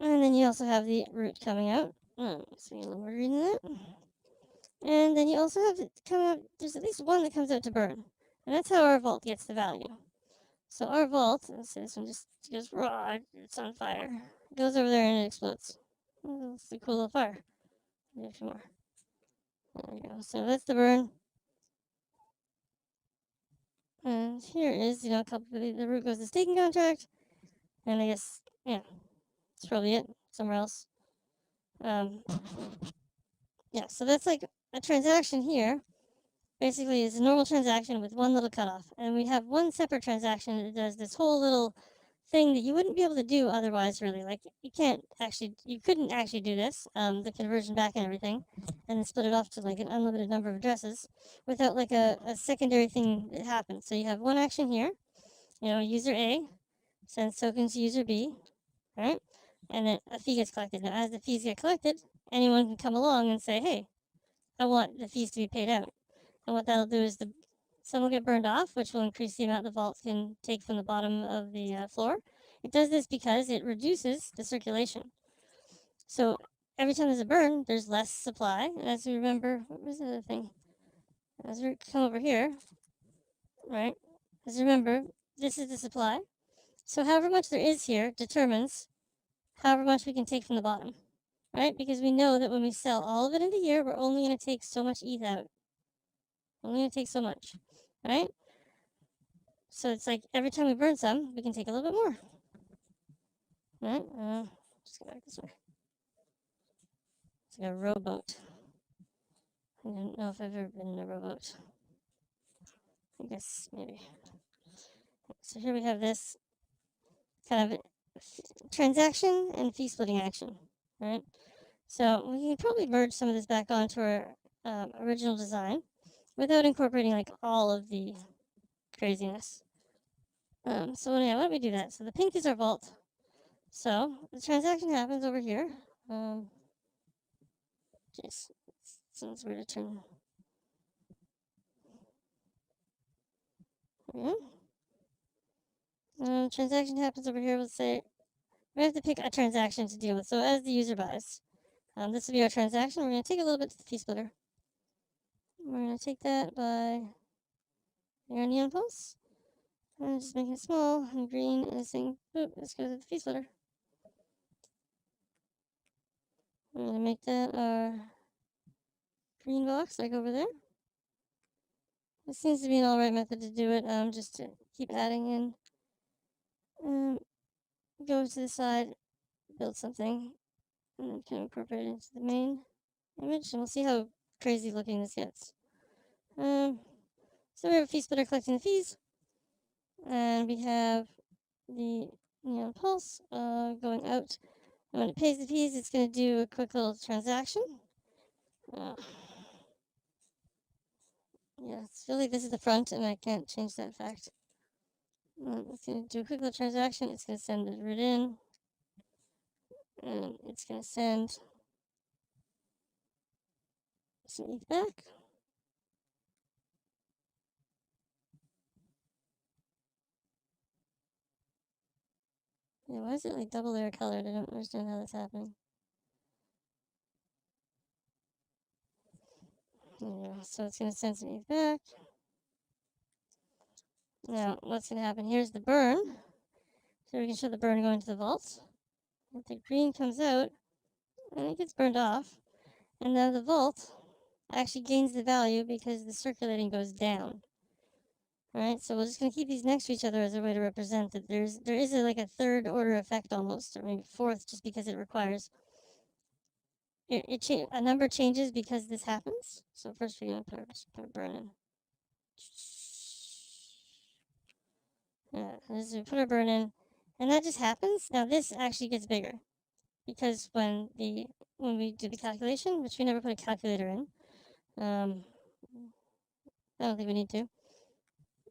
And then you also have the root coming out. So you we're reading that. And then you also have it coming out. There's at least one that comes out to burn, and that's how our vault gets the value. So our vault, let's say this one just goes raw. It's on fire. It goes over there and it explodes. It's a cool little fire. Maybe a few more. There we go. So that's the burn. And here is, a couple of the root goes to staking contract. And I guess, that's probably it. Somewhere else. So that's like a transaction here. Basically, is a normal transaction with one little cutoff. And we have one separate transaction that does this whole little thing that you wouldn't be able to do otherwise, really. You couldn't actually do this, the conversion back and everything, and then split it off to an unlimited number of addresses without a secondary thing that happens. So you have one action here, user A sends tokens to user B, right? And then a fee gets collected. Now, as the fees get collected, anyone can come along and say, hey, I want the fees to be paid out. And what that'll do is some will get burned off, which will increase the amount the vault can take from the bottom of the floor. It does this because it reduces the circulation. So every time there's a burn, there's less supply. And as we remember, what was the other thing? As we come over here, right? As you remember, this is the supply. So however much there is here determines however much we can take from the bottom, right? Because we know that when we sell all of it into here, we're only going to take so much ETH out. Only going to take so much, right? So it's like every time we burn some, we can take a little bit more, right? Just go back this way. It's like a rowboat. I don't know if I've ever been in a rowboat. I guess maybe. So here we have this kind of transaction and fee splitting action, right? So we can probably merge some of this back onto our original design without incorporating all of the craziness. So yeah, why don't we do that? So the pink is our vault. So the transaction happens over here. Jeez, sounds weird to turn. Transaction happens over here. Let's say we have to pick a transaction to deal with. So as the user buys, this will be our transaction. We're going to take a little bit to the fee splitter. We're going to take that by your neon pulse. And just making it small and green and saying, boop, let's go to the fee splitter. I'm going to make that our green box, over there. This seems to be an alright method to do it, just to keep adding in. Go to the side, build something, and then can incorporate it into the main image, and we'll see how crazy looking this gets. So we have a fee splitter collecting the fees, and we have the neon pulse going out. And when it pays the fees, it's going to do a quick little transaction. Yeah, it's really, this is the front, and I can't change that fact. It's going to do a quick little transaction. It's going to send the root in, and it's going to send some ETH back. Yeah, why is it like double layer colored? I don't understand how that's happening. Yeah, so it's going to send some ETH back. Now, what's going to happen? Here's the burn. So we can show the burn going to the vault. If the green comes out, and it gets burned off. And then the vault actually gains the value because the circulating goes down. Alright, so we're just going to keep these next to each other as a way to represent that there is like a third order effect almost, or maybe fourth, just because it requires a number changes because this happens. So first we're going to put a burn in. Yeah, we put a burn in, and that just happens. Now this actually gets bigger because when we do the calculation, which we never put a calculator in, I don't think we need to.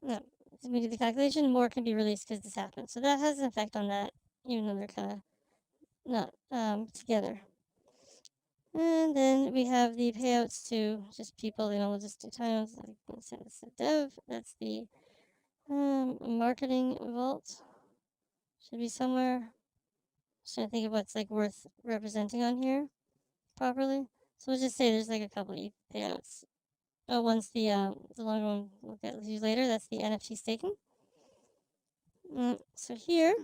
No, when we do the calculation, more can be released because this happens. So that has an effect on that, even though they're kind of not together. And then we have the payouts to just people, we'll just do times, like, that's the dev, that's the marketing vault. Should be somewhere. Just trying to think of what's like worth representing on here properly. So we'll just say there's like a couple of payouts. Oh, one's the longer one we'll get to later. That's the NFT staking. So here,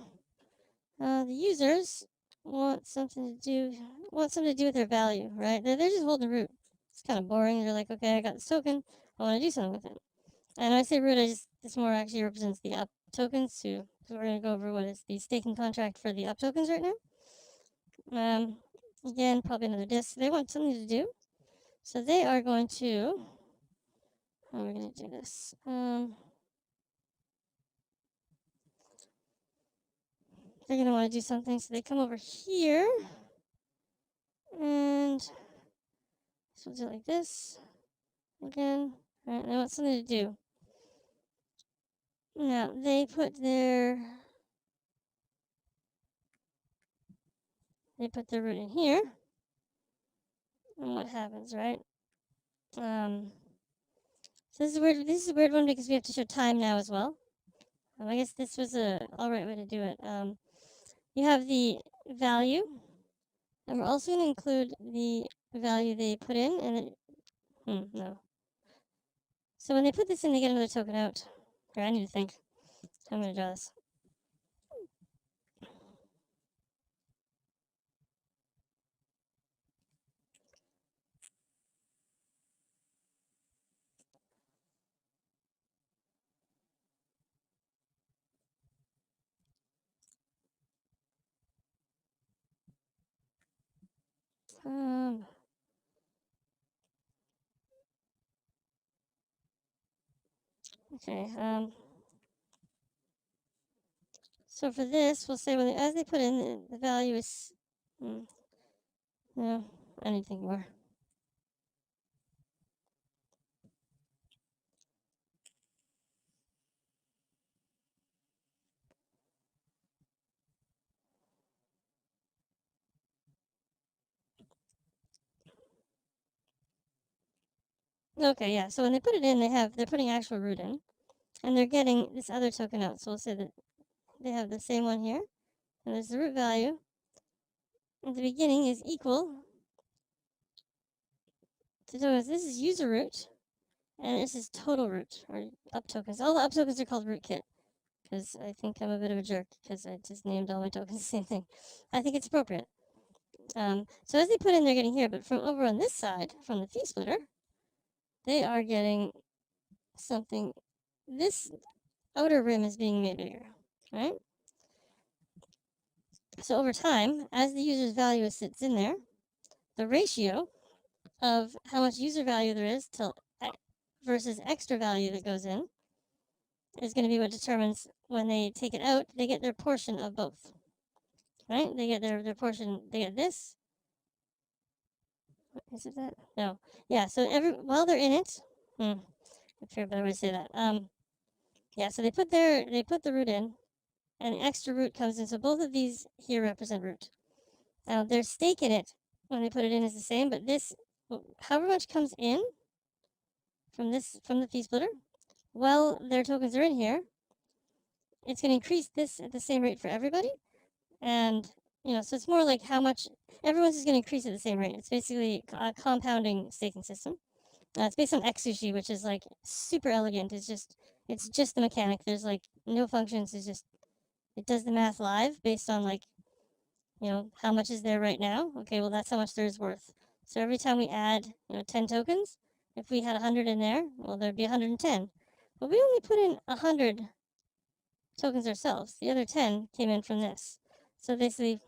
the users want something to do with their value, right? They're just holding root. It's kind of boring. They're like, okay, I got this token. I want to do something with it. And when I say root, this more actually represents the up tokens too. So we're going to go over what is the staking contract for the up tokens right now. Again, probably another disk. They want something to do. So they are going to, how are we going to do this? They're going to want to do something. So they come over here. And so we'll do it like this. Again. Alright, they want something to do. Now, they put their root in here. And what happens, right? So this is a weird one because we have to show time now as well. I guess this was a alright way to do it. You have the value, and we're also going to include the value they put in, and then, no. So when they put this in, they get another token out. Here, I need to think. I'm going to draw this. Okay, so for this, we'll say as they put in, the value is, no, I need to think more. Okay, yeah, so when they put it in, they're putting actual root in, and they're getting this other token out, so we'll say that they have the same one here, and there's the root value at the beginning is equal to tokens. This is user root, and this is total root, or up tokens. All the up tokens are called rootkit, because I think I'm a bit of a jerk, because I just named all my tokens the same thing. I think it's appropriate. So as they put in, they're getting here, but from over on this side, from the fee splitter, they are getting something, this outer rim is being made bigger, right? So over time, as the user's value sits in there, the ratio of how much user value there is to versus extra value that goes in is going to be what determines when they take it out, they get their portion of both, right? They get their portion, they get this. Is it that? No. Yeah, so while they're in it, I figure a better way to say that. Yeah, so they put the root in, and the extra root comes in. So both of these here represent root. Now their stake in it when they put it in is the same, but this, however much comes in from the fee splitter, while their tokens are in here, it's going to increase this at the same rate for everybody. And, so it's more like how much everyone's is going to increase at the same rate. It's basically a compounding staking system. It's based on XSushi, which is like super elegant. It's just the mechanic. There's like no functions. It does the math live based on like, how much is there right now. Okay, well, that's how much there is worth. So every time we add, 10 tokens, if we had 100 in there, well, there'd be 110. But we only put in 100 tokens ourselves. The other 10 came in from this. So basically,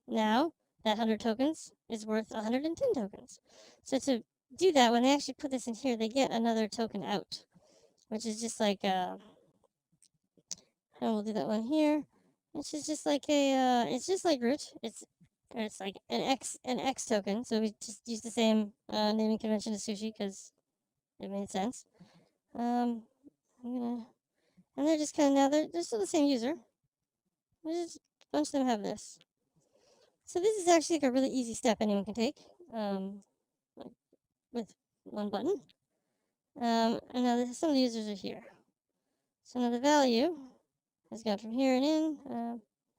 now that 100 tokens is worth 110 tokens. So to do that, when they actually put this in here, they get another token out, which is just like, and we'll do that one here, which is just like it's just like root. It's like an X token. So we just use the same naming convention as sushi because it made sense. And they're just kind of now they're still the same user. Just a bunch of them have this. So this is actually like a really easy step anyone can take, like with one button. And now some of the users are here. So now the value has gone from here and in.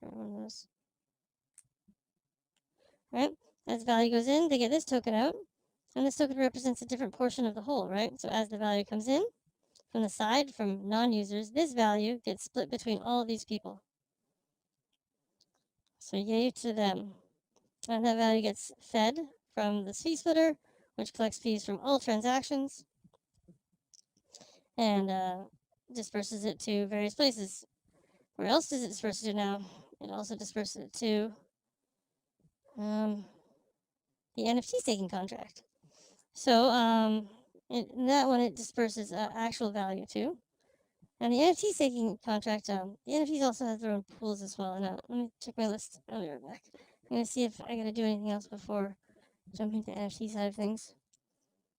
One of those. Right? As value goes in, they get this token out. And this token represents a different portion of the whole, right? So as the value comes in from the side, from non-users, this value gets split between all of these people. So yay to them. And that value gets fed from the fee splitter, which collects fees from all transactions and disperses it to various places. Where else does it disperse it to now? It also disperses it to the NFT staking contract. So in that one, it disperses actual value too. And the NFT staking contract, the NFTs also have their own pools as well. And let me check my list. I'll be right back. I'm going to see if I got to do anything else before jumping to the NFT side of things.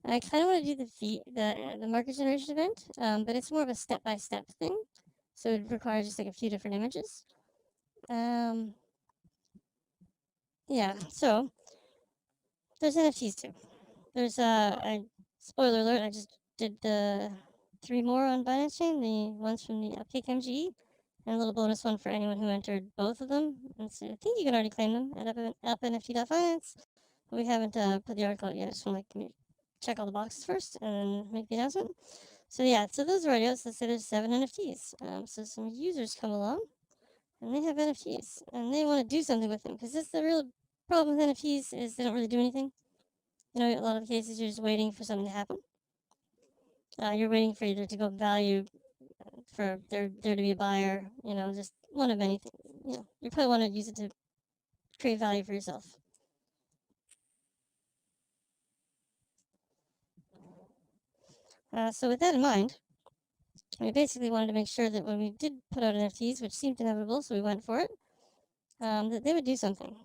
I kind of want to do the market generation event, but it's more of a step-by-step thing. So it requires just like a few different images. Yeah, so there's NFTs too. There's spoiler alert, I just did the 3 more on Binance Chain, the ones from the Upcake MGE, and a little bonus one for anyone who entered both of them. And so I think you can already claim them at UpNFT.Finance. We haven't put the article out yet. I just want to check all the boxes first and then make the announcement. So yeah, so those are already out. So let's say there's 7 NFTs. So some users come along and they have NFTs and they want to do something with them because that's the real problem with NFTs is they don't really do anything. A lot of the cases you're just waiting for something to happen. You're waiting for either to go value, for there to be a buyer, just one of anything. You probably want to use it to create value for yourself. So with that in mind, we basically wanted to make sure that when we did put out NFTs, which seemed inevitable, so we went for it, that they would do something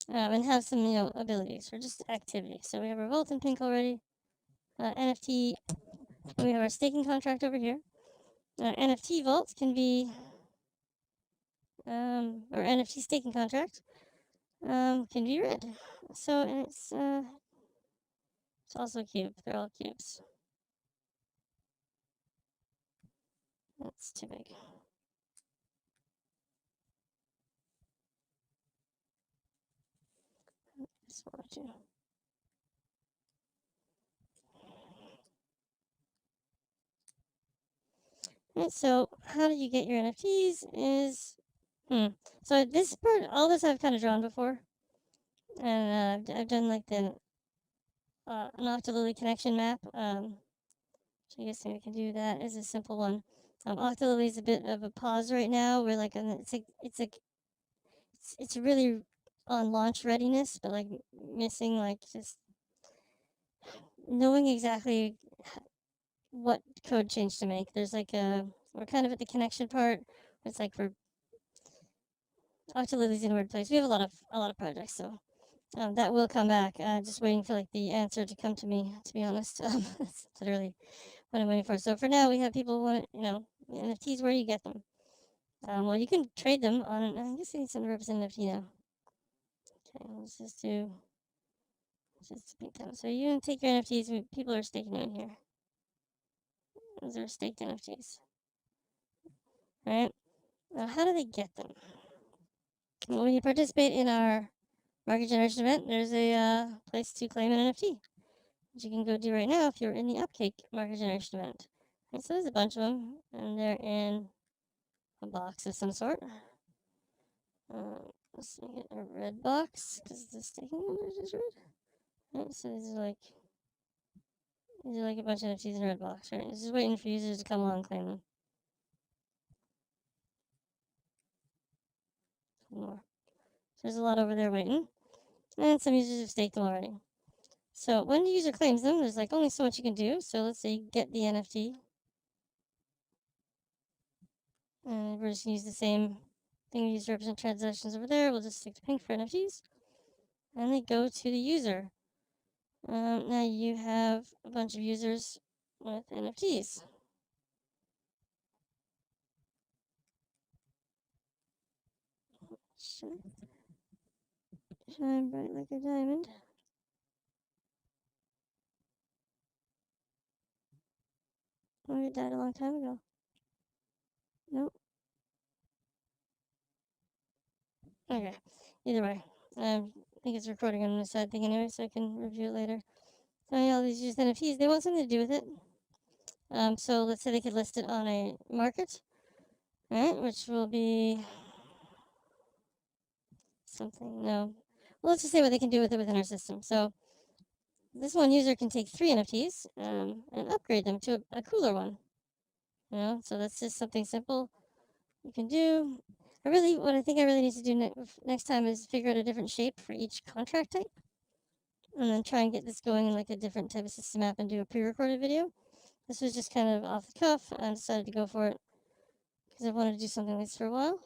and have some, abilities or just activity. So we have our Vault in pink already, NFT, and we have our staking contract over here. NFT vaults can be, or NFT staking contract can be red. So and it's also a cube. They're all cubes. That's too big. Smaller too. Right, so how do you get your NFTs is, so this part, all this I've kind of drawn before, and I've done like the Noctilily connection map, So I guess we can do that as a simple one. Octolily's a bit of a pause right now. We're like, it's really on launch readiness, but like missing like just knowing exactly what code change to make. There's like we're kind of at the connection part. It's like we're Octolily's in a weird place. We have a lot of projects, so that will come back. Just waiting for like the answer to come to me. To be honest, that's literally what I'm waiting for. So for now, we have people who want NFTs. Where do you get them? Well, you can trade them on. I guess I need some to represent NFT now. Okay, let's just do. Just make them. So you can take your NFTs. People are staking in here. Those are staked NFTs. Right? Now, how do they get them? Well, when you participate in our market generation event, there's a place to claim an NFT, which you can go do right now if you're in the Upcake market generation event. And so there's a bunch of them, and they're in a box of some sort. Let's make it a red box, because the staking numbers is red. Right, so these are like a bunch of NFTs in a red box, right? It's just waiting for users to come along and claim them. More. So there's a lot over there waiting. And some users have staked them already. So when the user claims them, there's like only so much you can do. So let's say get the NFT. And we're just going to use the same thing we use to represent transactions over there. We'll just stick to pink for NFTs. And they go to the user. Now you have a bunch of users with NFTs. Shine bright like a diamond. Oh, it died a long time ago. Nope. Okay. Either way, I think it's recording on the side thing anyway, so I can review it later. So all these used NFTs, they want something to do with it. So let's say they could list it on a market, right? Which will be something. No. Well, let's just say what they can do with it within our system. So this one user can take 3 NFTs and upgrade them to a cooler one. So that's just something simple you can do. What I think I really need to do next time is figure out a different shape for each contract type, and then try and get this going in like a different type of system app and do a pre-recorded video. This was just kind of off the cuff. I decided to go for it because I've wanted to do something like this for a while.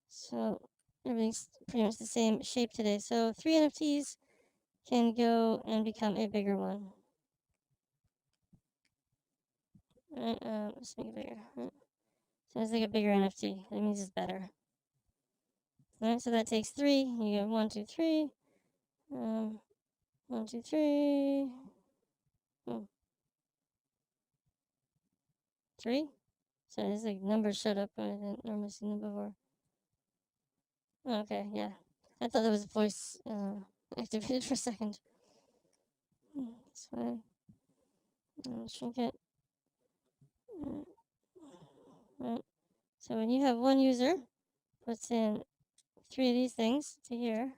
So everything's pretty much the same shape today. So 3 NFTs can go and become a bigger one. Right, let's make it bigger. Right. So it's like a bigger NFT. That means it's better. Alright, so that takes 3. You get 1, 2, 3. 1, 2, 3. 3? So it's like numbers showed up. I didn't normally see them before. Okay, yeah. I thought that was voice activated for a second. That's fine. Shrink it. Right. So when you have one user puts in 3 of these things to here,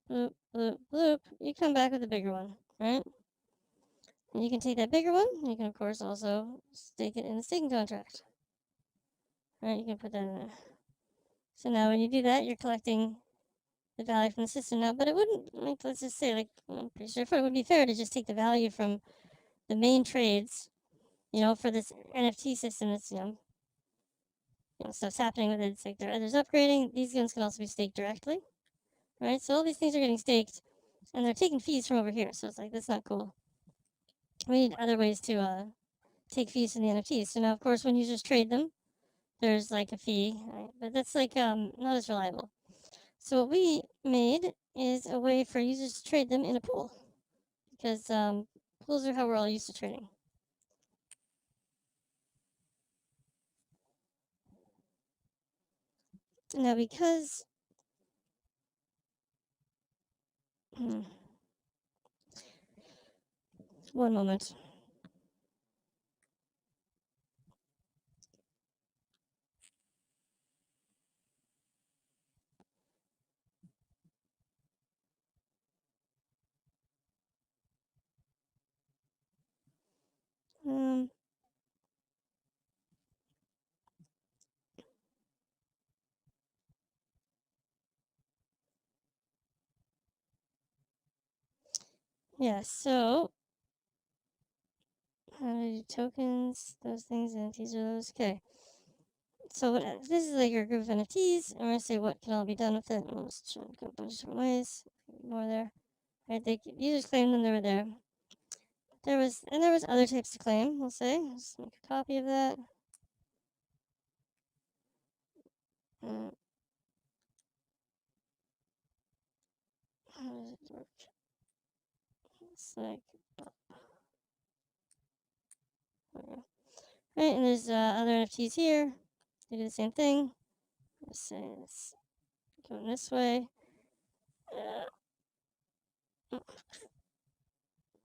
bloop, bloop, bloop, you come back with a bigger one, right? And you can take that bigger one, and you can of course also stake it in the staking contract. Right, you can put that in there. So now when you do that, you're collecting the value from the system now, but it wouldn't, like, let's just say, like, I'm pretty sure it would be fair to just take the value from the main trades, for this NFT system that's, stuff's happening with it. It's like there's upgrading. These guns can also be staked directly, right? So all these things are getting staked, and they're taking fees from over here. So it's like, that's not cool. We need other ways to take fees from the NFTs. So now, of course, when users trade them, there's like a fee, right? But that's like not as reliable. So what we made is a way for users to trade them in a pool, because pools are how we're all used to trading. Now, because one moment. Yeah, so how do tokens, those things, NFTs are those. Okay. So this is like your group of NFTs. I'm gonna say what can all be done with it. I'll just show it a bunch of different ways. More there. Right, users claimed them they were there. There was other types to claim, we'll say. Just make a copy of that. Uh, how does it work? It's like, right, and there's other NFTs here. They do the same thing. Let's say it's going this way.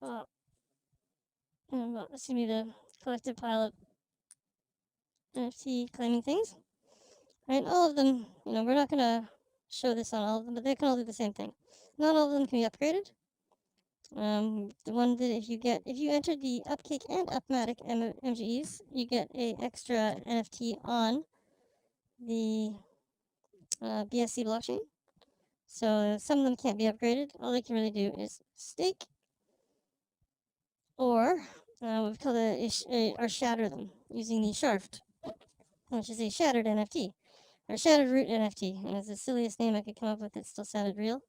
Well, this is gonna be the collective pile of NFT claiming things. Right, all of them. We're not gonna show this on all of them, but they can all do the same thing. Not all of them can be upgraded. The one that if you enter the Upcake and Upmatic MGEs, you get a extra NFT on the BSC blockchain. So some of them can't be upgraded. All they can really do is stake, or we've called or shatter them using the Sharft, which is a shattered NFT or shattered root NFT. And it's the silliest name I could come up with. It still sounded real,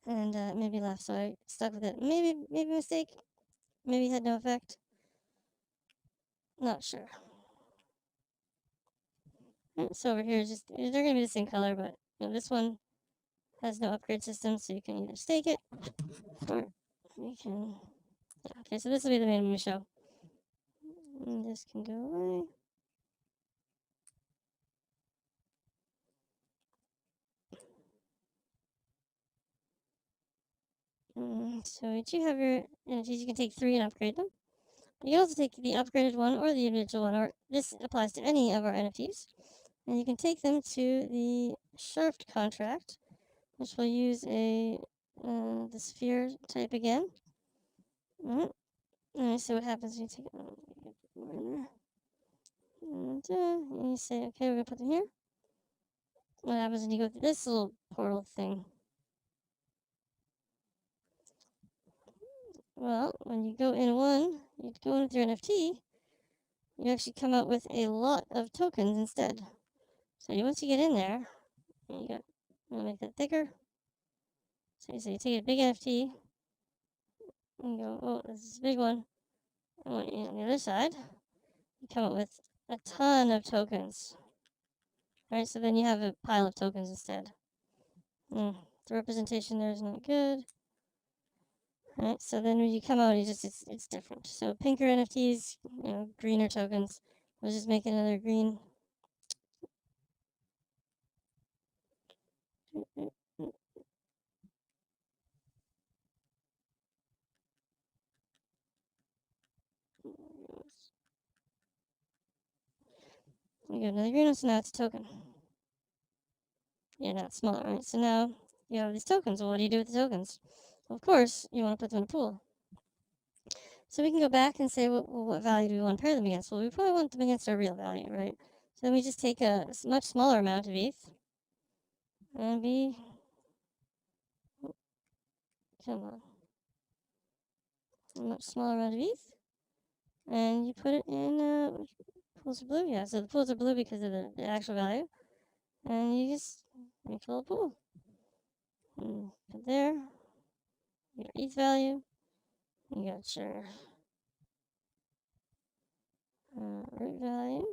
and it made me laugh, so I stuck with it. Maybe a mistake. Maybe it had no effect. Not sure. So over here is just they're gonna be the same color, but this one has no upgrade system, so you can either stake it or you can. Yeah, okay, so this will be the main show. And this can go away. So you do have your NFTs. You can take 3 and upgrade them. You can also take the upgraded one or the individual one, or this applies to any of our NFTs. And you can take them to the Sharft contract, which will use the sphere type again. And so what happens when you take it? And you say, okay, we're gonna put them here. What happens when you go through this little portal thing? Well, when you go in one, you go in with your NFT, you actually come out with a lot of tokens instead. So once you get in there, I'm gonna make that thicker. So you take a big NFT and go, oh, this is a big one. And on the other side, you come up with a ton of tokens. Alright, so then you have a pile of tokens instead. The representation there is not good. Alright, so then when you come out, it's different. So pinker NFTs, greener tokens. We'll just make another green. We got another green one, so now it's a token. Yeah, now it's smaller, right? So now you have these tokens. Well, what do you do with the tokens? Well, of course, you want to put them in a pool. So we can go back and say, well, what value do we want to pair them against? Well, we probably want them against our real value, right? So then we just take a much smaller amount of ETH and come on, a much smaller amount of ETH, and you put it in pools are blue. Yeah, so the pools are blue because of the actual value, and you just make a little pool. And put there your ETH value. You got your root value.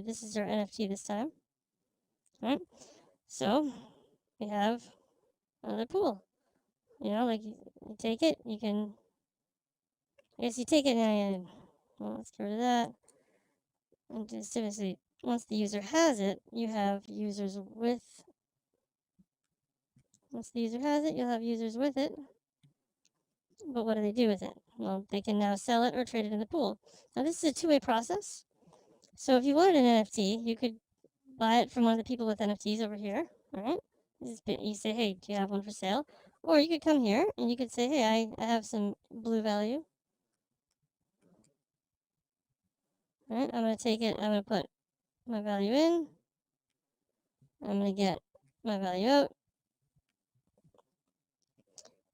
This is our NFT this time. All right. So we have another pool. Like you take it, you can. I guess you take it and well, let's get rid of that. And just typically, once the user has it, you have users with. Once the user has it, you'll have users with it. But what do they do with it? Well, they can now sell it or trade it in the pool. Now this is a two-way process. So if you wanted an NFT, you could buy it from one of the people with NFTs over here. All right. You say, hey, do you have one for sale? Or you could come here and you could say, hey, I have some blue value. All right, I'm going to take it, I'm going to put my value in. I'm going to get my value out.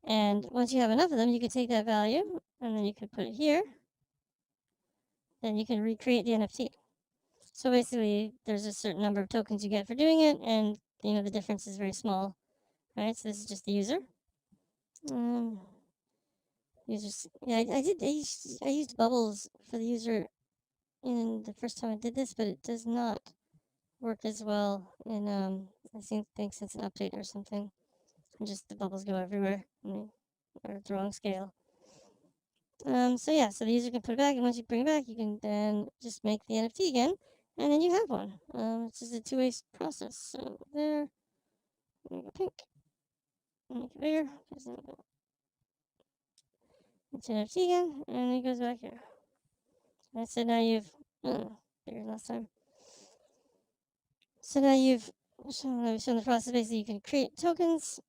And once you have enough of them, you can take that value and then you can put it here. Then you can recreate the NFT. So basically, there's a certain number of tokens you get for doing it, and the difference is very small, right? So this is just the user. Users, yeah, I used bubbles for the user in the first time I did this, but it does not work as well in I think since an update or something. And just the bubbles go everywhere, or at the wrong scale. So yeah, so the user can put it back, and once you bring it back, you can then just make the NFT again, and then you have one. It's just a two-way process. So there, make it pink, make it bigger, it's an NFT again, and it goes back here. And so now you've bigger than last time. So now you've shown the process. Basically, you can create tokens,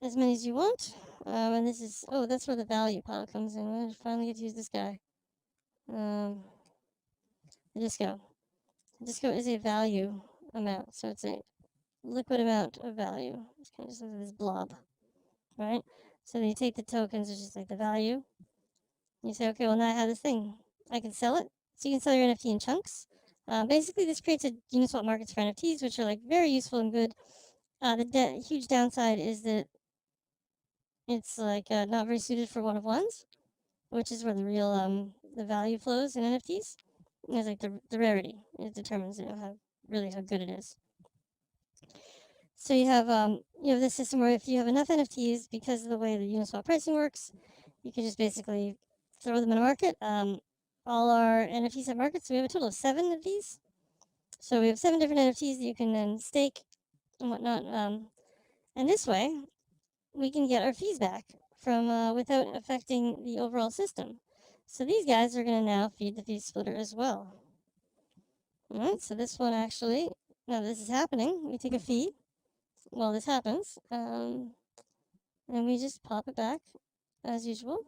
as many as you want. And this is, that's where the value pile comes in. I finally get to use this guy. The disco. The disco is a value amount, so it's a liquid amount of value. It's kind of just like this blob, right? So then you take the tokens, which is like the value. You say, okay, well now I have this thing. I can sell it. So you can sell your NFT in chunks. Basically, this creates a Uniswap markets for NFTs, which are like very useful and good. The huge downside is that it's like not very suited for one-of-ones, which is where the real the value flows in NFTs. It's like the rarity. It determines how good it is. So you have this system where if you have enough NFTs, because of the way the Uniswap pricing works, you can just basically throw them in a market. All our NFTs have markets, so we have a total of 7 of these. So we have 7 different NFTs that you can then stake and whatnot. And this way, we can get our fees back from without affecting the overall system. So these guys are going to now feed the fee splitter as well. Alright, so this one actually, now this is happening, we take a fee while this happens, and we just pop it back as usual.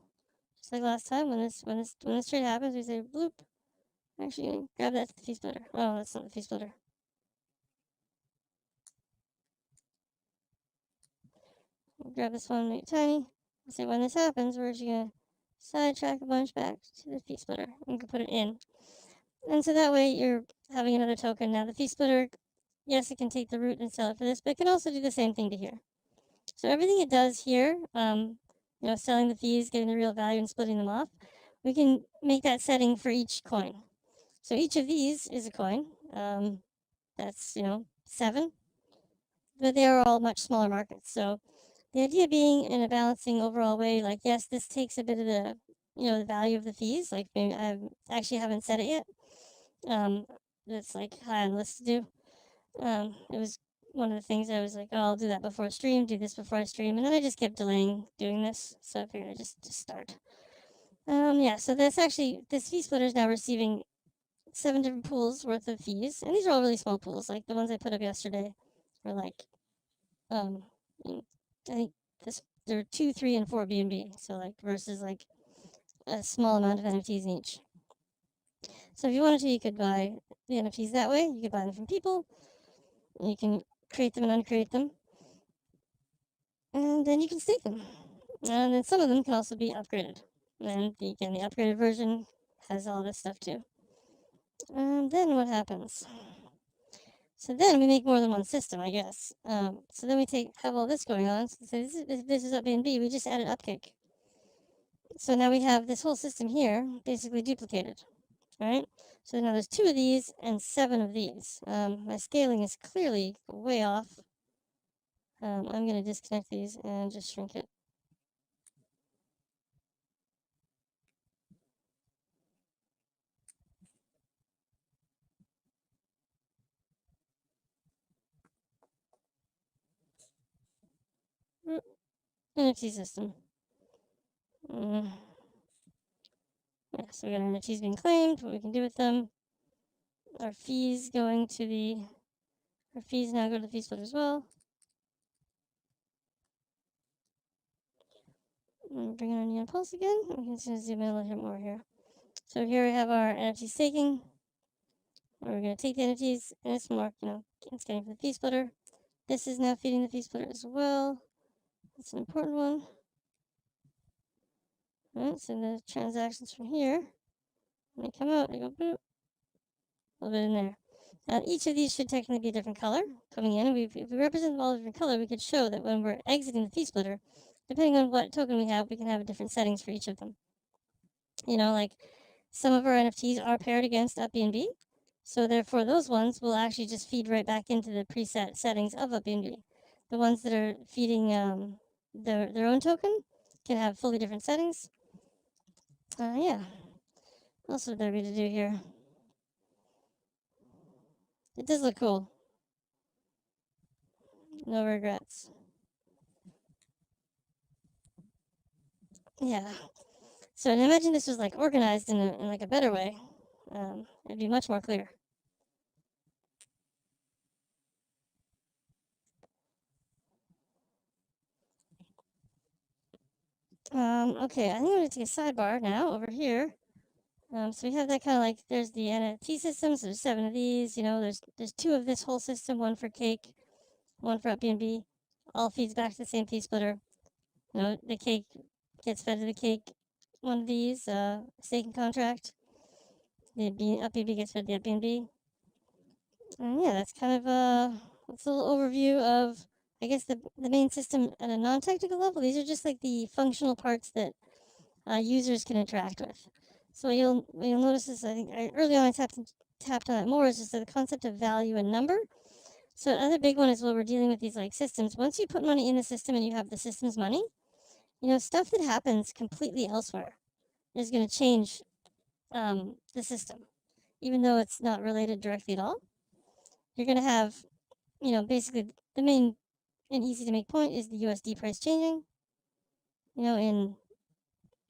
Just like last time, when this trade happens, we say bloop. Actually, grab that fee splitter. Oh, that's not the fee splitter. Grab this one, make it tiny. So when this happens, we're just gonna sidetrack a bunch back to the fee splitter and put it in. And so that way you're having another token. Now the fee splitter, yes, it can take the root and sell it for this, but it can also do the same thing to here. So everything it does here, selling the fees, getting the real value, and splitting them off, we can make that setting for each coin. So each of these is a coin. That's 7, but they are all much smaller markets. So the idea being in a balancing overall way, like yes, this takes a bit of the value of the fees. Like maybe I actually haven't said it yet. That's like high on the list to do. It was one of the things I was like, oh, I'll do that before stream, do this before I stream, and then I just kept delaying doing this. So I figured I'd just start. Yeah, so this fee splitter is now receiving 7 different pools worth of fees, and these are all really small pools. Like the ones I put up yesterday were like, I think there are 2, 3, and 4 BNB. So like versus like a small amount of NFTs in each. So if you wanted to, you could buy the NFTs that way. You could buy them from people. You can create them and uncreate them. And then you can stake them. And then some of them can also be upgraded. And again, the upgraded version has all this stuff too. And then what happens? So then we make more than one system, I guess. So then we have all this going on. So this is up B&B. We just added Upkick. So now we have this whole system here basically duplicated, right? So now there's 2 of these and 7 of these. My scaling is clearly way off. I'm going to disconnect these and just shrink it. NFT system. Yeah, so we got our NFTs being claimed, what we can do with them. Our fees now go to the fee split as well. Bring on Neon Pulse again. We can zoom in a little bit more here. So here we have our NFT staking. We're going to take the NFTs, and it's marked, it's getting for the fee splitter. This is now feeding the fee splitter as well. That's an important one. Right, so the transactions from here, when they come out, they go boop, a little bit in there. Each of these should technically be a different color coming in. And if we represent them all a different color, we could show that when we're exiting the fee splitter, depending on what token we can have different settings for each of them. Like some of our NFTs are paired against UpBnB, so therefore those ones will actually just feed right back into the preset settings of UpBnB. The ones that are feeding their own token can have fully different settings. Yeah. What else would there be to do here? It does look cool. No regrets. Yeah. So imagine this was like organized in like a better way. It'd be much more clear. Okay, I think I'm gonna take a sidebar now over here. So we have that kind of like there's the NFT systems. There's 7 of these. There's 2 of this whole system. One for Cake, one for UpBnB. All feeds back to the same fee splitter. The Cake gets fed to the Cake. One of these staking contract. The UpBnB gets fed to the UpBnB. And yeah, that's kind of that's a little overview of I guess the main system at a non-technical level. These are just like the functional parts that users can interact with. So you'll notice this. I think early on I tapped on it more. Is just the concept of value and number. So another big one is when we're dealing with these like systems. Once you put money in the system and you have the system's money, stuff that happens completely elsewhere is going to change the system, even though it's not related directly at all. You're going to have, basically the main and easy to make point is the USD price changing. In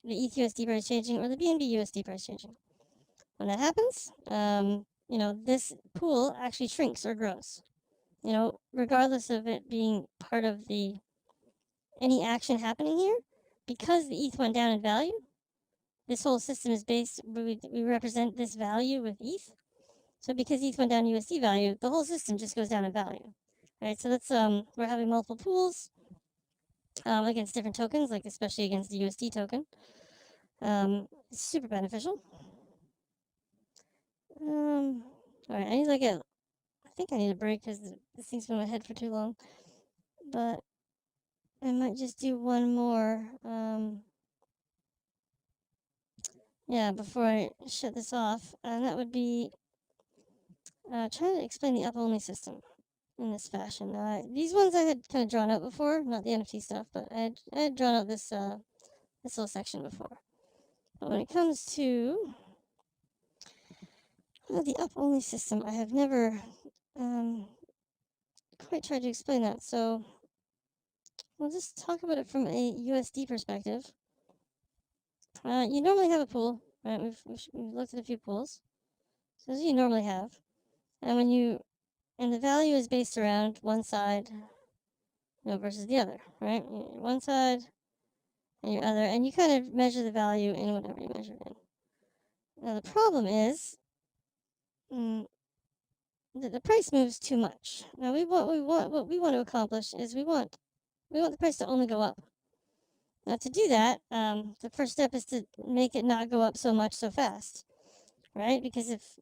the ETH USD price changing or the BNB USD price changing. When that happens, this pool actually shrinks or grows. Regardless of it being part of any action happening here, because the ETH went down in value, this whole system is based. We represent this value with ETH. So because ETH went down USD value, the whole system just goes down in value. Right. So that's we're having multiple pools against different tokens, like especially against the USD token. It's super beneficial. All right, I need to I think I need a break because this thing's been in my head for too long. But I might just do one more. Yeah, before I shut this off, and that would be trying to explain the up-only system in this fashion. These ones I had kind of drawn out before, not the NFT stuff, but I had drawn out this little section before. But when it comes to the up-only system, I have never quite tried to explain that. So we'll just talk about it from a USD perspective. You normally have a pool, right? We've looked at a few pools. So as you normally have. And the value is based around one side versus the other, right? One side and your other, and you kind of measure the value in whatever you measure it in. Now the problem is that the price moves too much. Now what we want to accomplish is we want the price to only go up. Now to do that, the first step is to make it not go up so much so fast, right? Because if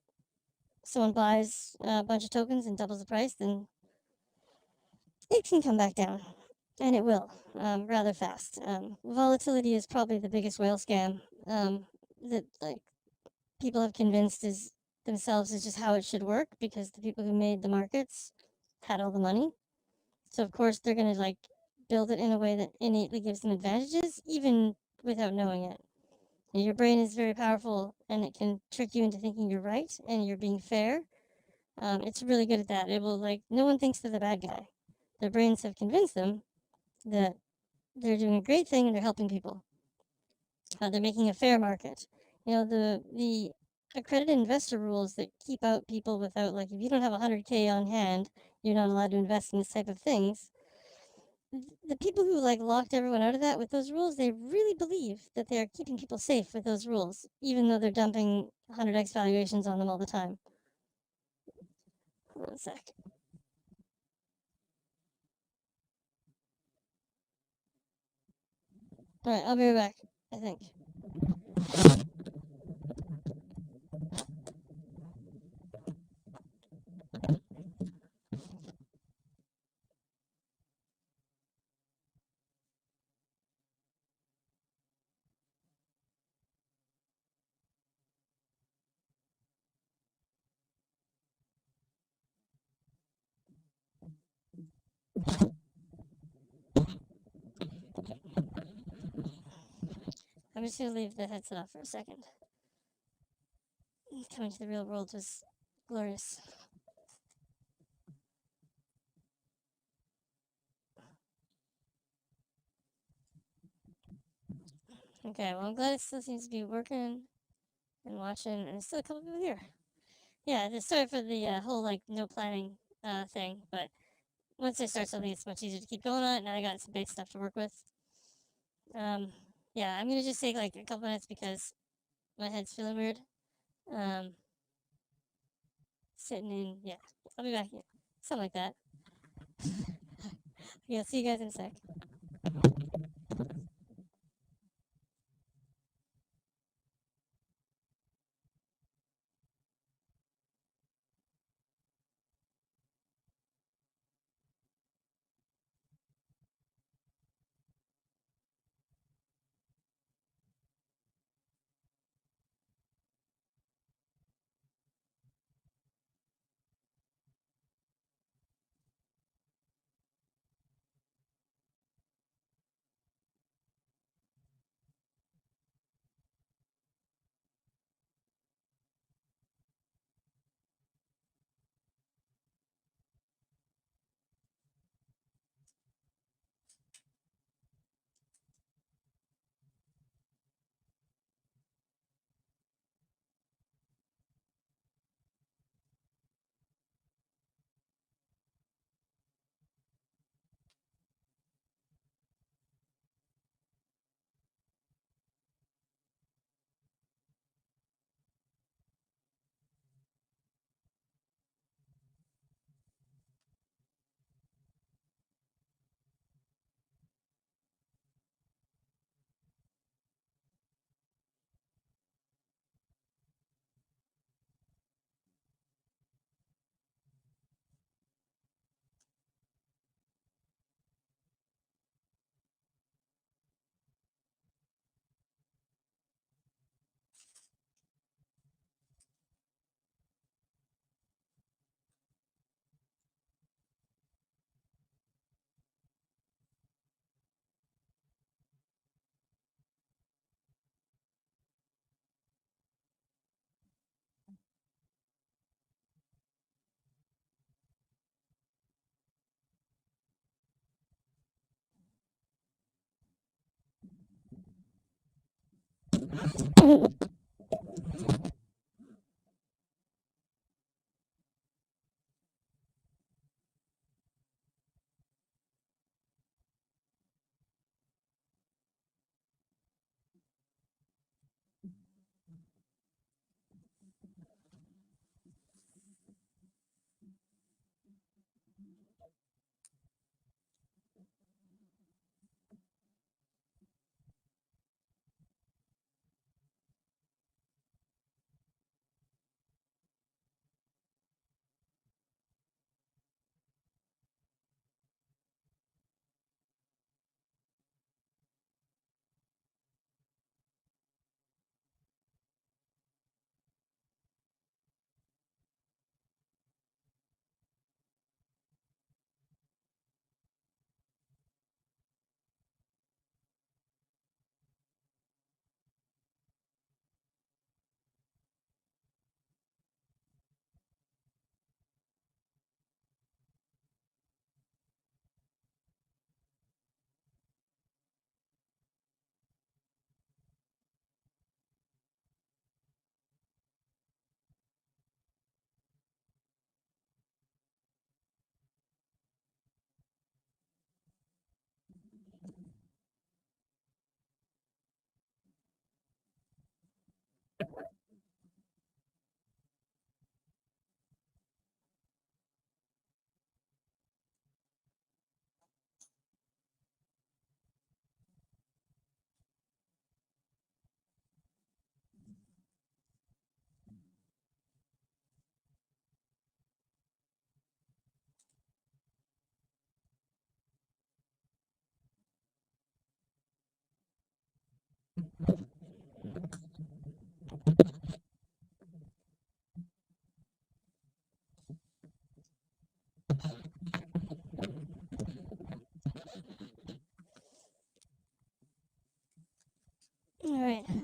someone buys a bunch of tokens and doubles the price, then it can come back down, and it will rather fast. Volatility is probably the biggest whale scam that like people have convinced themselves is just how it should work because the people who made the markets had all the money. So of course they're gonna like build it in a way that innately gives them advantages, even without knowing it. And your brain is very powerful, and it can trick you into thinking you're right and you're being fair. It's really good at that. It will no one thinks they're the bad guy. Their brains have convinced them that they're doing a great thing and they're helping people. They're making a fair market. The accredited investor rules that keep out people without if you don't have 100K on hand, you're not allowed to invest in this type of things. The people who locked everyone out of that with those rules, they really believe that they are keeping people safe with those rules, even though they're dumping 100x valuations on them all the time. One sec. All right, I'll be right back, I think. I'm just gonna leave the headset off for a second. Coming to the real world was glorious. Okay, well, I'm glad it still seems to be working and watching, and there's still a couple people here. Yeah, sorry for the whole like no planning thing, but once I start something, it's much easier to keep going on. Now I got some big stuff to work with. Yeah, I'm gonna just take like a couple minutes because my head's feeling weird. Um, Sitting in, yeah, I'll be back. Yeah, something like that. Yeah, see you guys in a sec.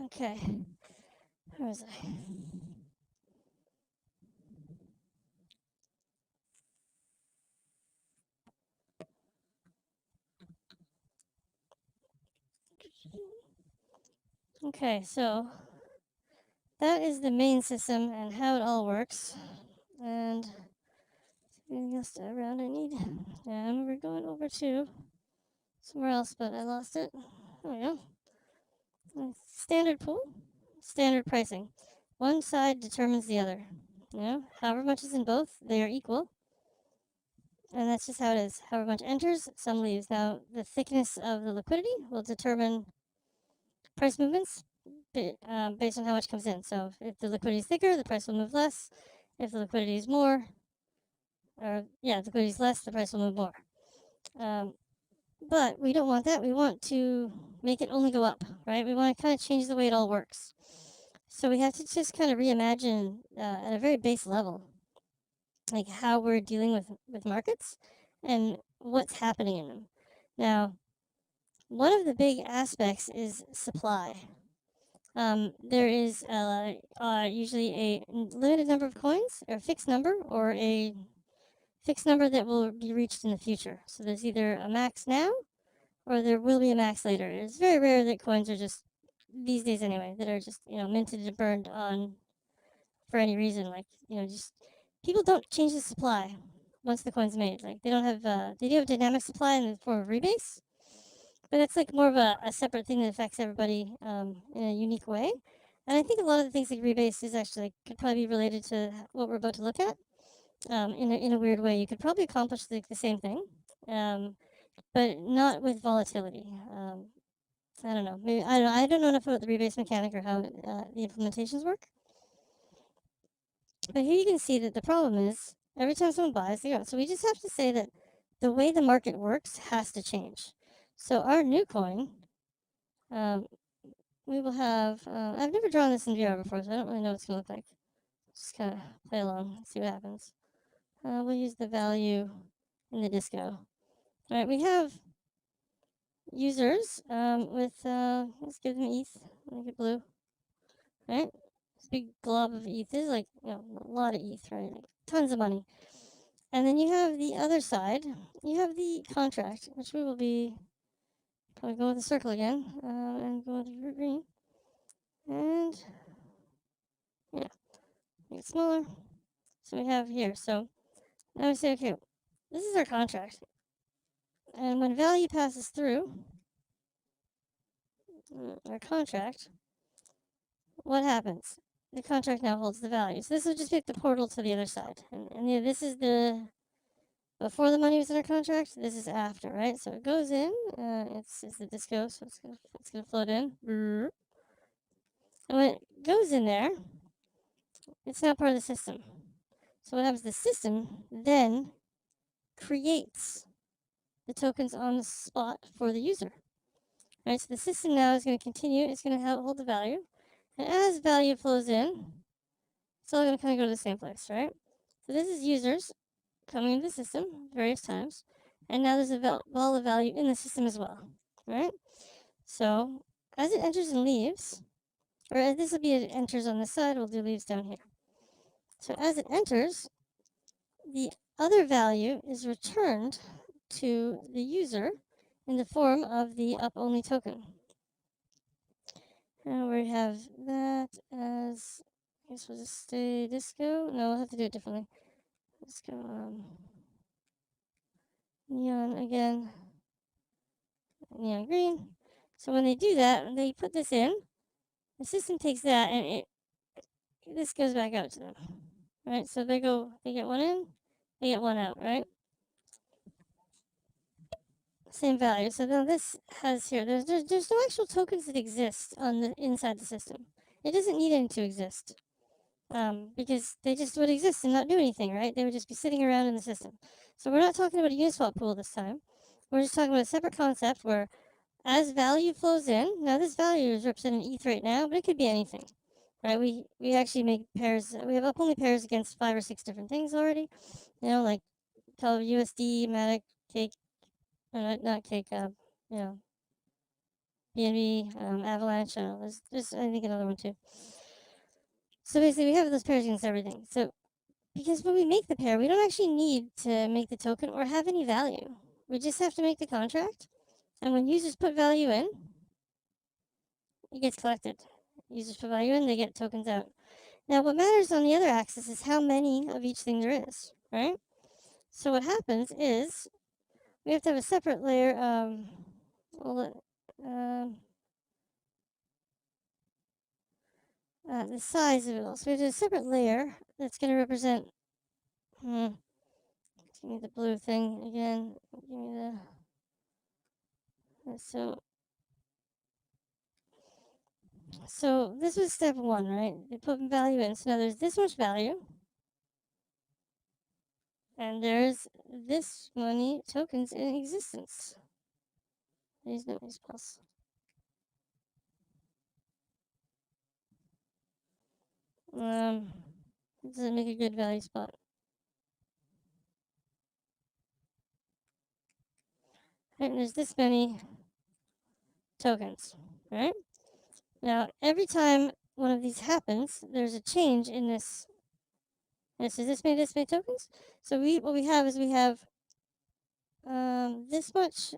Okay. Where was I? Okay, so that is the main system and how it all works. And anything else around I need? And we're going over to somewhere else, but I lost it. There we go. Standard pool, standard pricing. One side determines the other. However much is in both, they are equal. And that's just how it is. However much enters, some leaves. Now, the thickness of the liquidity will determine price movements based on how much comes in. So if the liquidity is thicker, the price will move less. If the liquidity is more, if the liquidity is less, the price will move more. But we don't want that. We want to make it only go up, right? We want to kind of change the way it all works. So we have to just kind of reimagine at a very base level, like how we're dealing with markets and what's happening in them. Now, one of the big aspects is supply. There is usually a limited number of coins, or a fixed number, or a fixed number that will be reached in the future. So there's either a max now, or there will be a max later. It's very rare that coins are just, these days anyway, that are just, minted and burned on for any reason. Like, just people don't change the supply once the coin's made. Like, they don't have, they do have dynamic supply in the form of rebase, but that's like more of a separate thing that affects everybody in a unique way. And I think a lot of the things like rebase is actually could probably be related to what we're about to look at. In a weird way, you could probably accomplish the same thing, but not with volatility. I don't know. Maybe I don't know enough about the rebase mechanic or how the implementations work. But here you can see that the problem is every time someone buys, they go. So we just have to say that the way the market works has to change. So our new coin, we will have. I've never drawn this in VR before, so I don't really know what it's gonna look like. Just kind of play along, and see what happens. We'll use the value in the disco. All right, we have users with. Let's give them ETH. Make it blue. Right. This big glob of ETH is like a lot of ETH, right? Like tons of money. And then you have the other side. You have the contract, which we will be probably go with the circle again and go with green. And yeah, make it smaller. So we have here. So now we say, okay, this is our contract. And when value passes through our contract, what happens? The contract now holds the value. So this will just make the portal to the other side. And yeah, this is the before the money was in our contract. This is after, right? So it goes in. It's the disco, so it's gonna float in. And when it goes in there, it's now part of the system. So what happens? The system then creates the tokens on the spot for the user. Right. So the system now is going to continue. It's going to hold the value, and as value flows in, it's all going to kind of go to the same place, right? So this is users coming into the system various times, and now there's a wall of value in the system as well, right? So as it enters and leaves, or this will be it enters on this side, we'll do leaves down here. So as it enters, the other value is returned to the user in the form of the up-only token. And we have that as, I guess we'll just stay disco. No, we'll have to do it differently. Let's go neon again, neon green. So when they do that, they put this in, the system takes that and this goes back out to them. Right, so they get one in, they get one out, right? Same value. So now this has here, there's no actual tokens that exist on the inside the system. It doesn't need any to exist. Because they just would exist and not do anything, right? They would just be sitting around in the system. So we're not talking about a Uniswap pool this time. We're just talking about a separate concept where as value flows in, now this value is represented in ETH right now, but it could be anything, right? We actually make pairs, we have up-only pairs against 5 or 6 different things already, like USD, Matic, Cake, not Cake, BNB, Avalanche. I don't know, there's I think another one too. So basically, we have those pairs against everything. So because when we make the pair, we don't actually need to make the token or have any value. We just have to make the contract, and when users put value in, it gets collected. Users put value in, they get tokens out. Now, what matters on the other axis is how many of each thing there is, right? So what happens is we have to have a separate layer. The size of it all. So we have to have a separate layer that's going to represent. Give me the blue thing again. Give me the. So this was step one, right? You put value in. So now there's this much value. And there's this many tokens in existence. These numbers plus. Does it make a good value spot? Right, and there's this many tokens, right? Now, every time one of these happens, there's a change in this. And so this many tokens. So what we have is we have this much.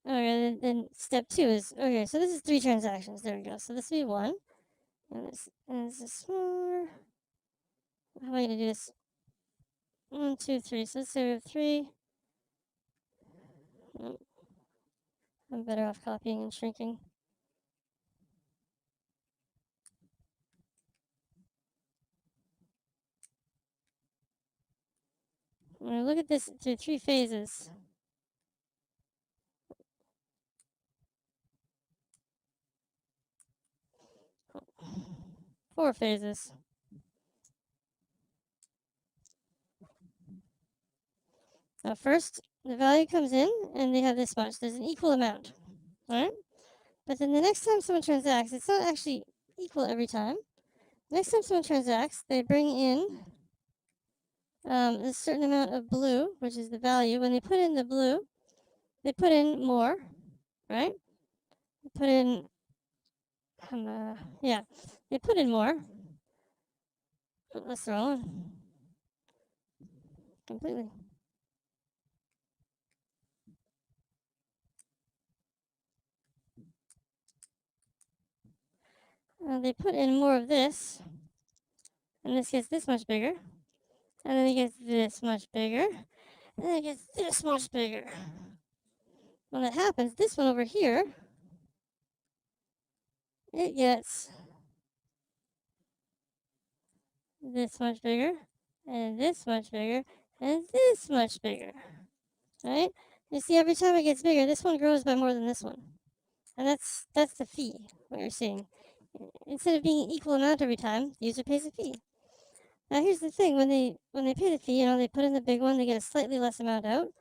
Okay, then step two is okay. So this is 3 transactions. There we go. So this will be 1, and this is smaller. How am I gonna do this? 1, 2, 3. So let's say we have 3. I'm better off copying and shrinking. I'm gonna look at this through 3 phases. Four phases. Now first, the value comes in, and they have this much. There's an equal amount, right? But then the next time someone transacts, it's not actually equal every time. Next time someone transacts, they bring in a certain amount of blue, which is the value. When they put in the blue, they put in more, right? They put in, they put in more. Let's throw one. Completely. They put in more of this, and this gets this much bigger, and then it gets this much bigger, and then it gets this much bigger. When that happens, this one over here, it gets this much bigger, and this much bigger, and this much bigger, right? You see, every time it gets bigger, this one grows by more than this one, and that's the fee, what you're seeing. Instead of being an equal amount every time, the user pays a fee. Now here's the thing, when they pay the fee, they put in the big one, they get a slightly less amount out.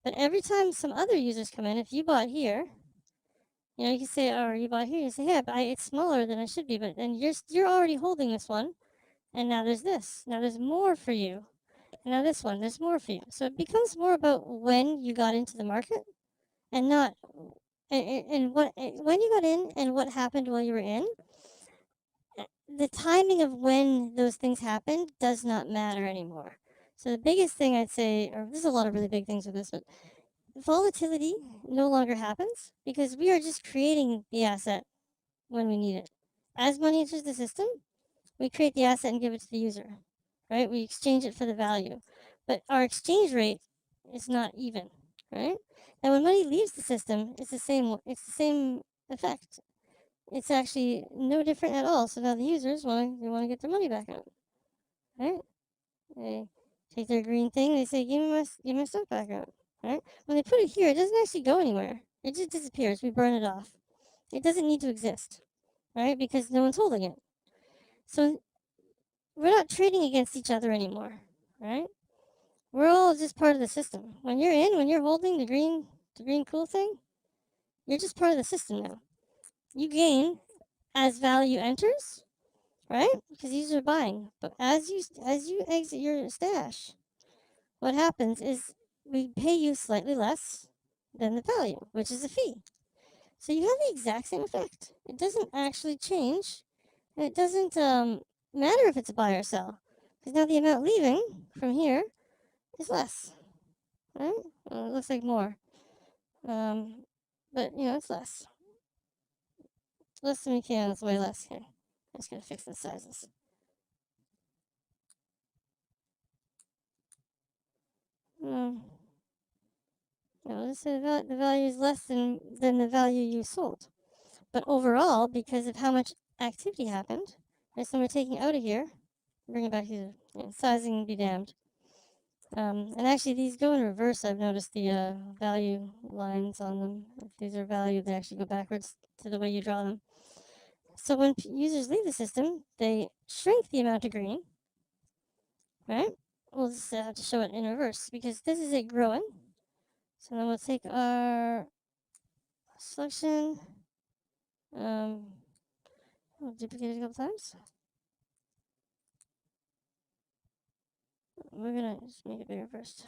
But every time some other users come in, if you bought here, you can say, or you bought here, you say, yeah, but it's smaller than it should be, but then you're already holding this one, and now there's this. Now there's more for you. And now this one, there's more for you. So it becomes more about when you got into the market, and not and what when you got in and what happened while you were in. The timing of when those things happened does not matter anymore. So the biggest thing I'd say, or there's a lot of really big things with this, but volatility no longer happens because we are just creating the asset when we need it. As money enters the system, we create the asset and give it to the user, right? We exchange it for the value, but our exchange rate is not even, right? And when money leaves the system, it's the same. It's the same effect. It's actually no different at all. So now the users want to get their money back out, right? They take their green thing. They say, give me my stuff back out, right? When they put it here, it doesn't actually go anywhere. It just disappears. We burn it off. It doesn't need to exist, right? Because no one's holding it. So we're not trading against each other anymore, right? We're all just part of the system. When you're holding the green cool thing, you're just part of the system now. You gain as value enters, right? Because users are buying. But as you exit your stash, what happens is we pay you slightly less than the value, which is a fee. So you have the exact same effect. It doesn't actually change, and it doesn't matter if it's a buy or sell, because now the amount leaving from here is less, right? Well, it looks like more, but it's less. Less than we can. It's way less here. I'm just gonna fix the sizes. Let's say the value is less than the value you sold. But overall, because of how much activity happened, right, so we're taking out of here, bring it back here, sizing be damned. And actually these go in reverse. I've noticed the value lines on them. If these are value, they actually go backwards to the way you draw them. So when users leave the system, they shrink the amount of green, right? We'll just have to show it in reverse because this is it growing. So then we'll take our selection, we'll duplicate it a couple times. We're gonna just make it bigger first.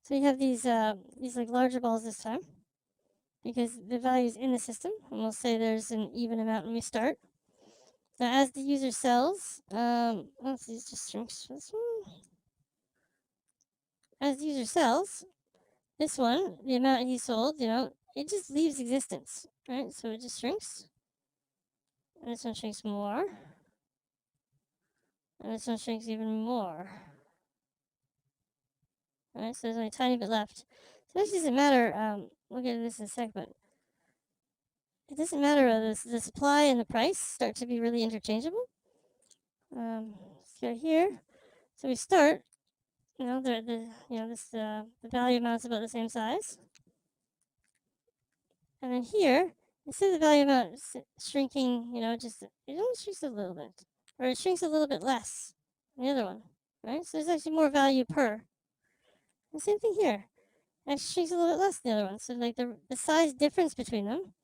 So you have these like larger balls this time because the value is in the system, and we'll say there's an even amount when we start. Now, as the user sells, let's see, it just shrinks this one. As the user sells, this one, the amount he sold, it just leaves existence, right? So it just shrinks, and this one shrinks more, and this one shrinks even more. Alright, so there's only a tiny bit left. So this doesn't matter, we'll get to this in a sec, but it doesn't matter the supply and the price start to be really interchangeable. Let's go here. So we start, the value amount's about the same size. And then here, instead of the value amount shrinking, it only shrinks a little bit. Or it shrinks a little bit less than the other one, right? So there's actually more value per. The same thing here. It actually shrinks a little bit less than the other one. So like the size difference between them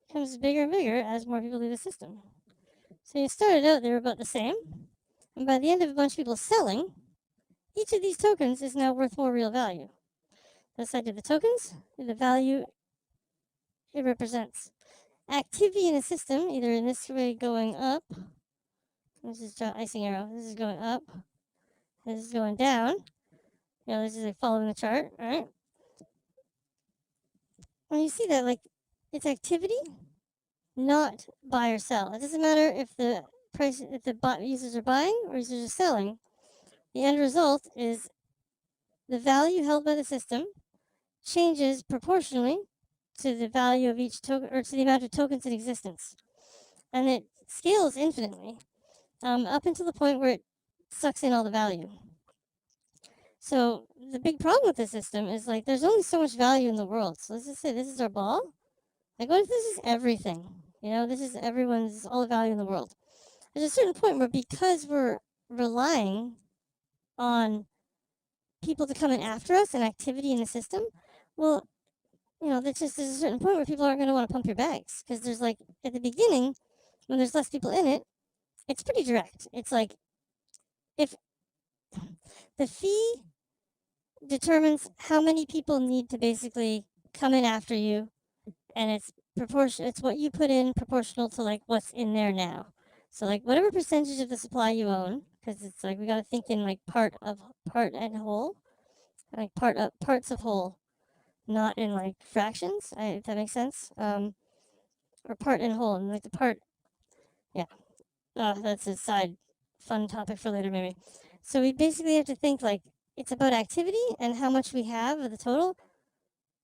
becomes bigger and bigger as more people leave the system. So you started out, they were about the same. And by the end of a bunch of people selling, each of these tokens is now worth more real value. This side of the tokens, the value it represents. Activity in a system, either in this way going up, this is icing arrow, this is going up, this is going down, this is like following the chart, right? When you see that, like, it's activity, not buy or sell. It doesn't matter if the price, if the users are buying or users are selling. The end result is the value held by the system changes proportionally to the value of each token, or to the amount of tokens in existence. And it scales infinitely, up until the point where it sucks in all the value. So the big problem with this system is like there's only so much value in the world. So let's just say this is our ball. Like what if this is everything? This is everyone's, all the value in the world. There's a certain point where because we're relying on people to come in after us and activity in the system, well, there's a certain point where people aren't going to want to pump your bags because there's like at the beginning when there's less people in it, it's pretty direct. It's like if the fee determines how many people need to basically come in after you, and it's what you put in proportional to like what's in there now. So like whatever percentage of the supply you own, because it's like we got to think in like part and whole, like parts of whole, not in like fractions. If that makes sense. Or part and whole, and like the part, yeah. That's a side fun topic for later maybe. So we basically have to think like it's about activity and how much we have of the total.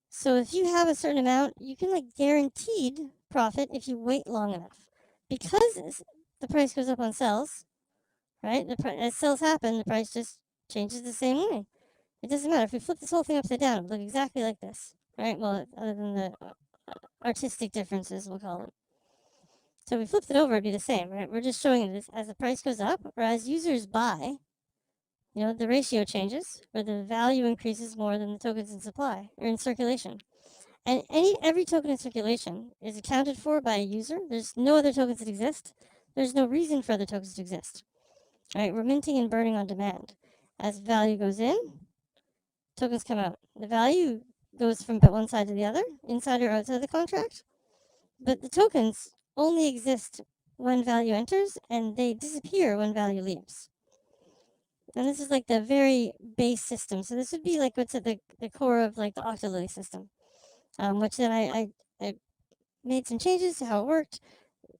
So if you have a certain amount, you can like guaranteed profit if you wait long enough. Because the price goes up on sales, right? As sales happen, the price just changes the same way. It doesn't matter. If we flip this whole thing upside down, it would look exactly like this, right? Well, other than the artistic differences, we'll call it. So if we flipped it over, it'd be the same, right? We're just showing this as the price goes up or as users buy, the ratio changes where the value increases more than the tokens in supply or in circulation. And every token in circulation is accounted for by a user. There's no other tokens that exist. There's no reason for other tokens to exist. All right, we're minting and burning on demand. As value goes in, tokens come out. The value goes from one side to the other, inside or outside the contract. But the tokens only exist when value enters, and they disappear when value leaves. And this is like the very base system. So this would be like what's at the core of like the Octolily system, which then I made some changes to how it worked,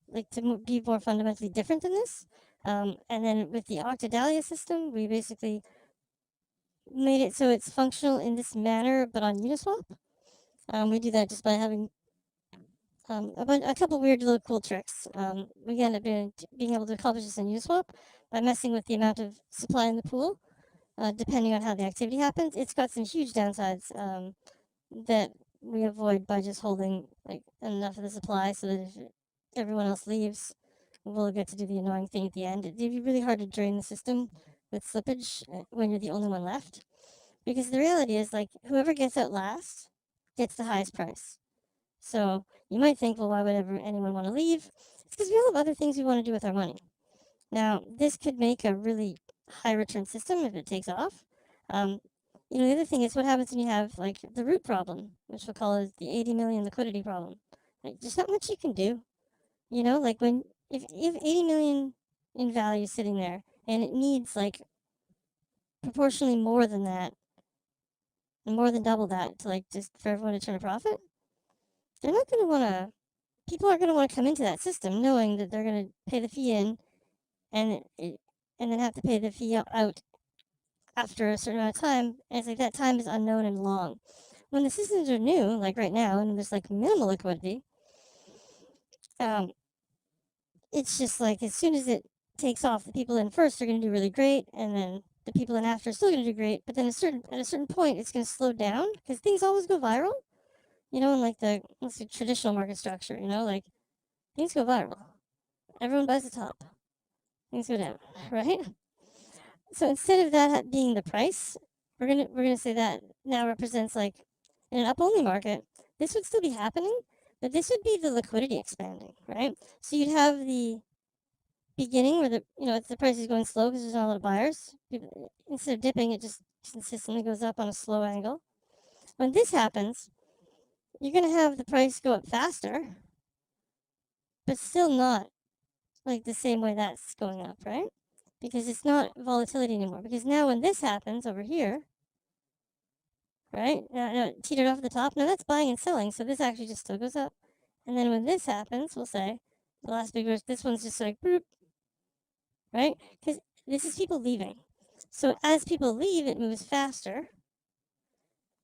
like to be more fundamentally different than this. And then with the Octodahlia system, we basically made it so it's functional in this manner, but on Uniswap. We do that just by having a couple weird little cool tricks. We end up being able to accomplish this in Uniswap by messing with the amount of supply in the pool, depending on how the activity happens. It's got some huge downsides that we avoid by just holding like enough of the supply so that if everyone else leaves, we'll get to do the annoying thing at the end. It'd be really hard to drain the system with slippage when you're the only one left. Because the reality is, like, whoever gets out last gets the highest price. So you might think, well, why would anyone want to leave? It's because we all have other things we want to do with our money. Now, this could make a really high return system if it takes off. The other thing is what happens when you have, like, the root problem, which we'll call it the 80 million liquidity problem. Like, there's not much you can do. Like if you have 80 million in value sitting there and it needs, like, proportionally more than that, and more than double that to, like, just for everyone to turn a profit, they're not going to want to, people aren't going to want to come into that system knowing that they're going to pay the fee in and and then have to pay the fee out after a certain amount of time. And it's like that time is unknown and long. When the systems are new, like right now, and there's like minimal liquidity, it's just like as soon as it takes off, the people in first are going to do really great, and then the people in after are still going to do great. But then at a certain point, it's going to slow down because things always go viral. In like the traditional market structure, like things go viral. Everyone buys the top. Things go down, right? So instead of that being the price, we're gonna say that now represents, like, in an up only market, this would still be happening, but this would be the liquidity expanding, right? So you'd have the beginning where the price is going slow because there's not a lot of buyers. Instead of dipping, it just consistently goes up on a slow angle. When this happens, you're gonna have the price go up faster, but still not like the same way that's going up, right? Because it's not volatility anymore. Because now when this happens over here, right? Now it teetered off at the top. Now that's buying and selling, so this actually just still goes up. And then when this happens, we'll say the last big burst, this one's just like boop, right? Because this is people leaving. So as people leave, it moves faster.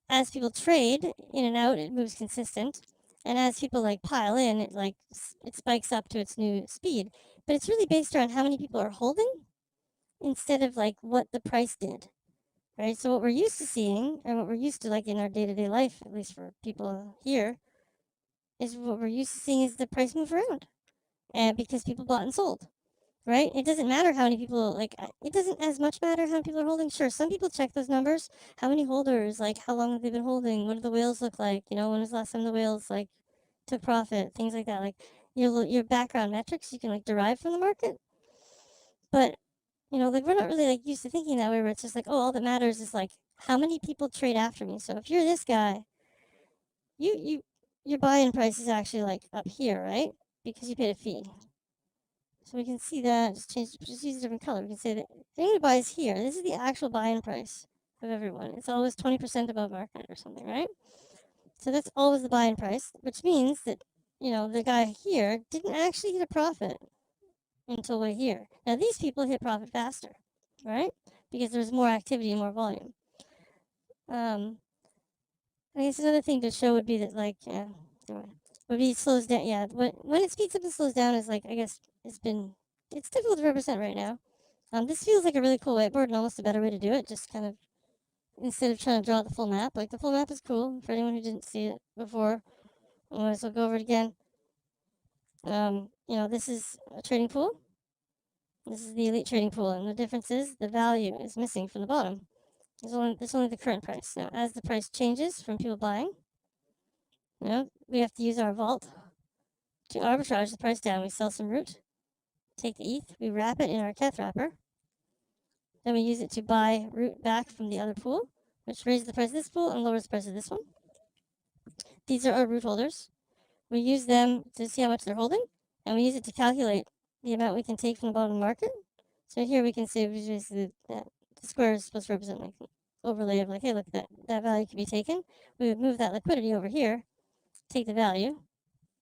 As people trade in and out, it moves consistent. And as people like pile in, it spikes up to its new speed. But it's really based around how many people are holding instead of like what the price did, right? So what we're used to seeing, and what we're used to like in our day-to-day life, at least for people here, is what we're used to seeing is the price move around, and because people bought and sold, right? It doesn't matter how many people, like, it doesn't as much matter how many people are holding. Sure, some people check those numbers, how many holders, like how long have they been holding, what do the whales look like, when was the last time the whales like took profit, things like that, like your background metrics you can like derive from the market. But like we're not really like used to thinking that way, where it's just like, oh, all that matters is like how many people trade after me. So if you're this guy, your buy-in price is actually like up here, right? Because you paid a fee. So we can see that. Just use a different color. We can say that the thing to buy is here. This is the actual buy-in price of everyone. It's always 20% above market or something, right? So that's always the buy-in price, which means that the guy here didn't actually hit a profit until way here. Now these people hit profit faster, right? Because there's more activity and more volume. I guess another thing to show would be that, like, would be it slows down. Yeah, when it speeds up and slows down is like, I guess it's difficult to represent right now. This feels like a really cool whiteboard and almost a better way to do it. Just kind of instead of trying to draw the full map. Like the full map is cool for anyone who didn't see it before. I might as well go over it again. This is a trading pool. This is the elite trading pool, and the difference is the value is missing from the bottom. There's only the current price. Now, as the price changes from people buying, We have to use our vault to arbitrage the price down. We sell some root, take the ETH, we wrap it in our Keth wrapper, then we use it to buy root back from the other pool, which raises the price of this pool and lowers the price of this one. These are our root holders. We use them to see how much they're holding, and we use it to calculate the amount we can take from the bottom of the market. So here we can see basically that the square is supposed to represent like an overlay of like, hey, look, that value can be taken. We would move that liquidity over here, take the value,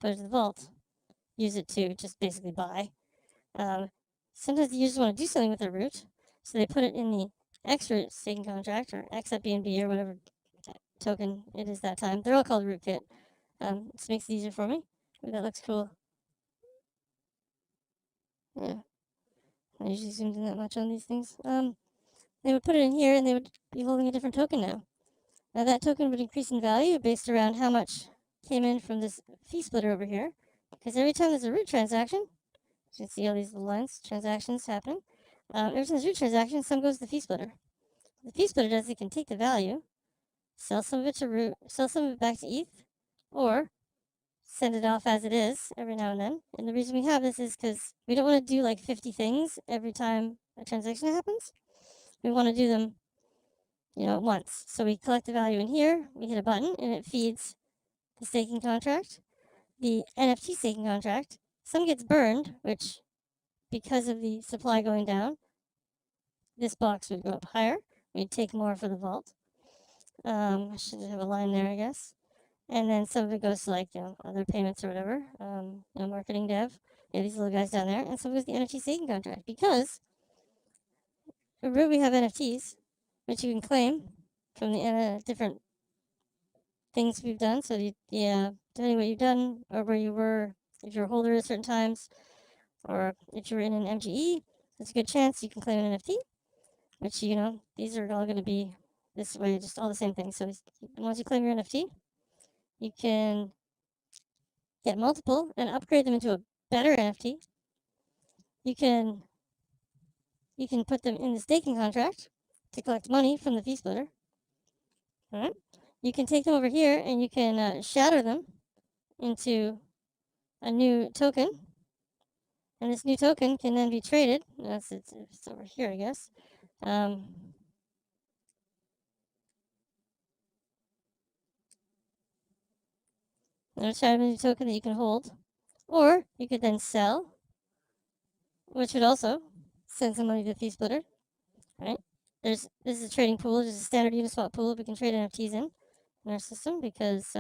put it to the vault, use it to just basically buy. Sometimes the users want to do something with their root, so they put it in the X root staking contract or XFBNB or whatever token it is that time. They're all called Rootkit. This makes it easier for me. Ooh, that looks cool. Yeah, I usually zoomed in that much on these things. They would put it in here and they would be holding a different token now. Now that token would increase in value based around how much came in from this fee splitter over here. Because every time there's a root transaction, you can see all these little lines, transactions happening. Every time there's a root transaction, some goes to the fee splitter. The fee splitter does, it can take the value, sell some of it to root, sell some of it back to ETH, or send it off as it is every now and then. And the reason we have this is because we don't want to do like 50 things every time a transaction happens. We want to do them, once. So we collect the value in here, we hit a button, and it feeds the staking contract, the NFT staking contract. Some gets burned, which, because of the supply going down, this box would go up higher. We'd take more for the vault. I should have a line there, I guess. And then some of it goes to like, other payments or whatever, marketing dev. These little guys down there. And some goes to the NFT staking contract. Because at Root we have NFTs, which you can claim from the different things we've done. So depending what you've done or where you were, if you're a holder at certain times, or if you're in an MGE, there's a good chance you can claim an NFT, which, these are all going to be this way, just all the same things. So once you claim your NFT, you can get multiple and upgrade them into a better NFT. You can put them in the staking contract to collect money from the fee splitter. All right. You can take them over here and you can shatter them into a new token. And this new token can then be traded. It's over here, I guess. There's a new token that you can hold. Or you could then sell, which would also send some money to the fee splitter. Right? This is a trading pool. There's a standard Uniswap pool we can trade NFTs in our system because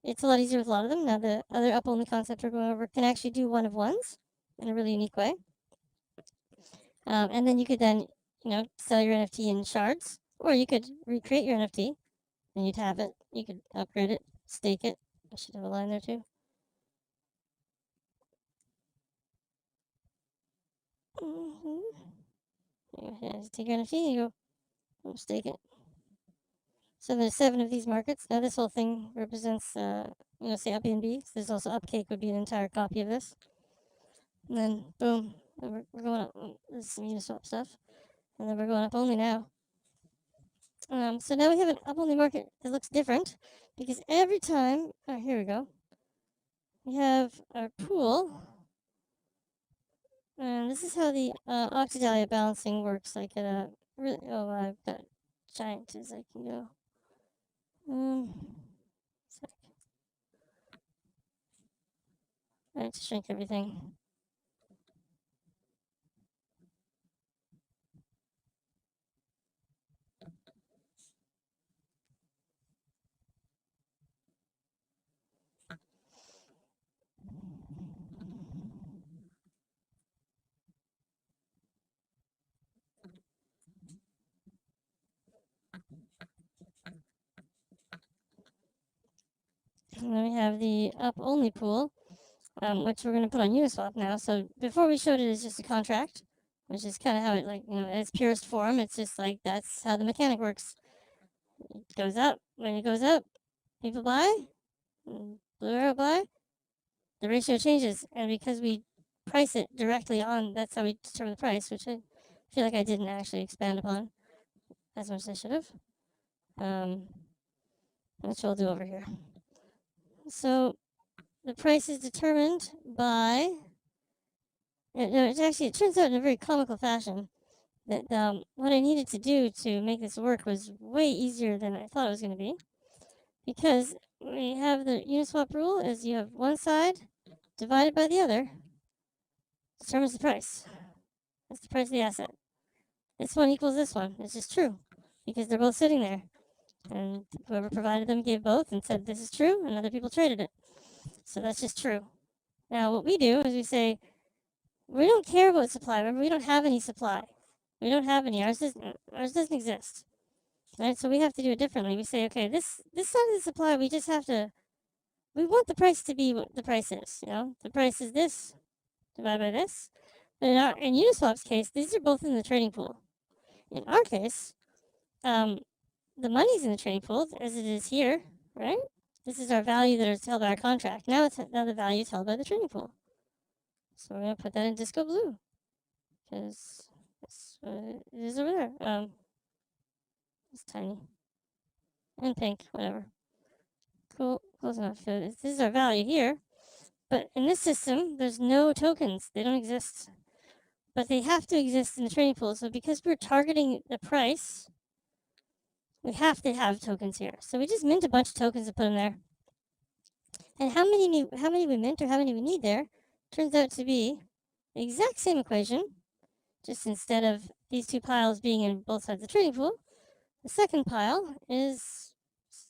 it's a lot easier with a lot of them. Now the other up-only concept we're going over can actually do one of ones in a really unique way. And then you could then, sell your NFT in shards, or you could recreate your NFT and you'd have it. You could upgrade it, stake it. I should have a line there too. Take your NFT and you go stake it. So there's 7 of these markets. Now this whole thing represents, say UpBnB. So there's also Upcake would be an entire copy of this. And then boom, we're going up. This is some Uniswap stuff. And then we're going up only now. So now we have an up only market that looks different because every time, here we go. We have our pool. And this is how the Octadalia balancing works. Like at a really, I've got giant as I can go. Sec. I need to shrink everything. And then we have the up-only pool, which we're going to put on Uniswap now. So before we showed it as just a contract, which is kind of how it, in its purest form, it's just like that's how the mechanic works. It goes up. When it goes up, people buy. Blue arrow buy. The ratio changes. And because we price it directly on, that's how we determine the price, which I feel like I didn't actually expand upon as much as I should have. Which we'll do over here. So the price is determined by. It turns out in a very comical fashion that what I needed to do to make this work was way easier than I thought it was going to be. Because we have the Uniswap rule is you have one side divided by the other determines the price. That's the price of the asset. This one equals this one. It's just true because they're both sitting there. And whoever provided them gave both and said this is true, and other people traded it. So that's just true. Now, what we do is we say, we don't care about supply. Remember, we don't have any supply. We don't have any. Ours doesn't exist. Right? So we have to do it differently. We say, okay, this side of the supply, we just have to. We want the price to be what the price is. You know, the price is this divided by this. But in Uniswap's case, these are both in the trading pool. In our case, the money's in the trading pool as it is here, right? This is our value that is held by our contract. Now the value is held by the trading pool. So we're gonna put that in disco blue because it is over there. It's tiny and pink, whatever. Cool, close enough. So this is our value here, but in this system, there's no tokens. They don't exist, but they have to exist in the trading pool. So because we're targeting the price, we have to have tokens here. So we just mint a bunch of tokens and put them there. And how many we mint or how many we need there turns out to be the exact same equation, just instead of these two piles being in both sides of the trading pool, the second pile is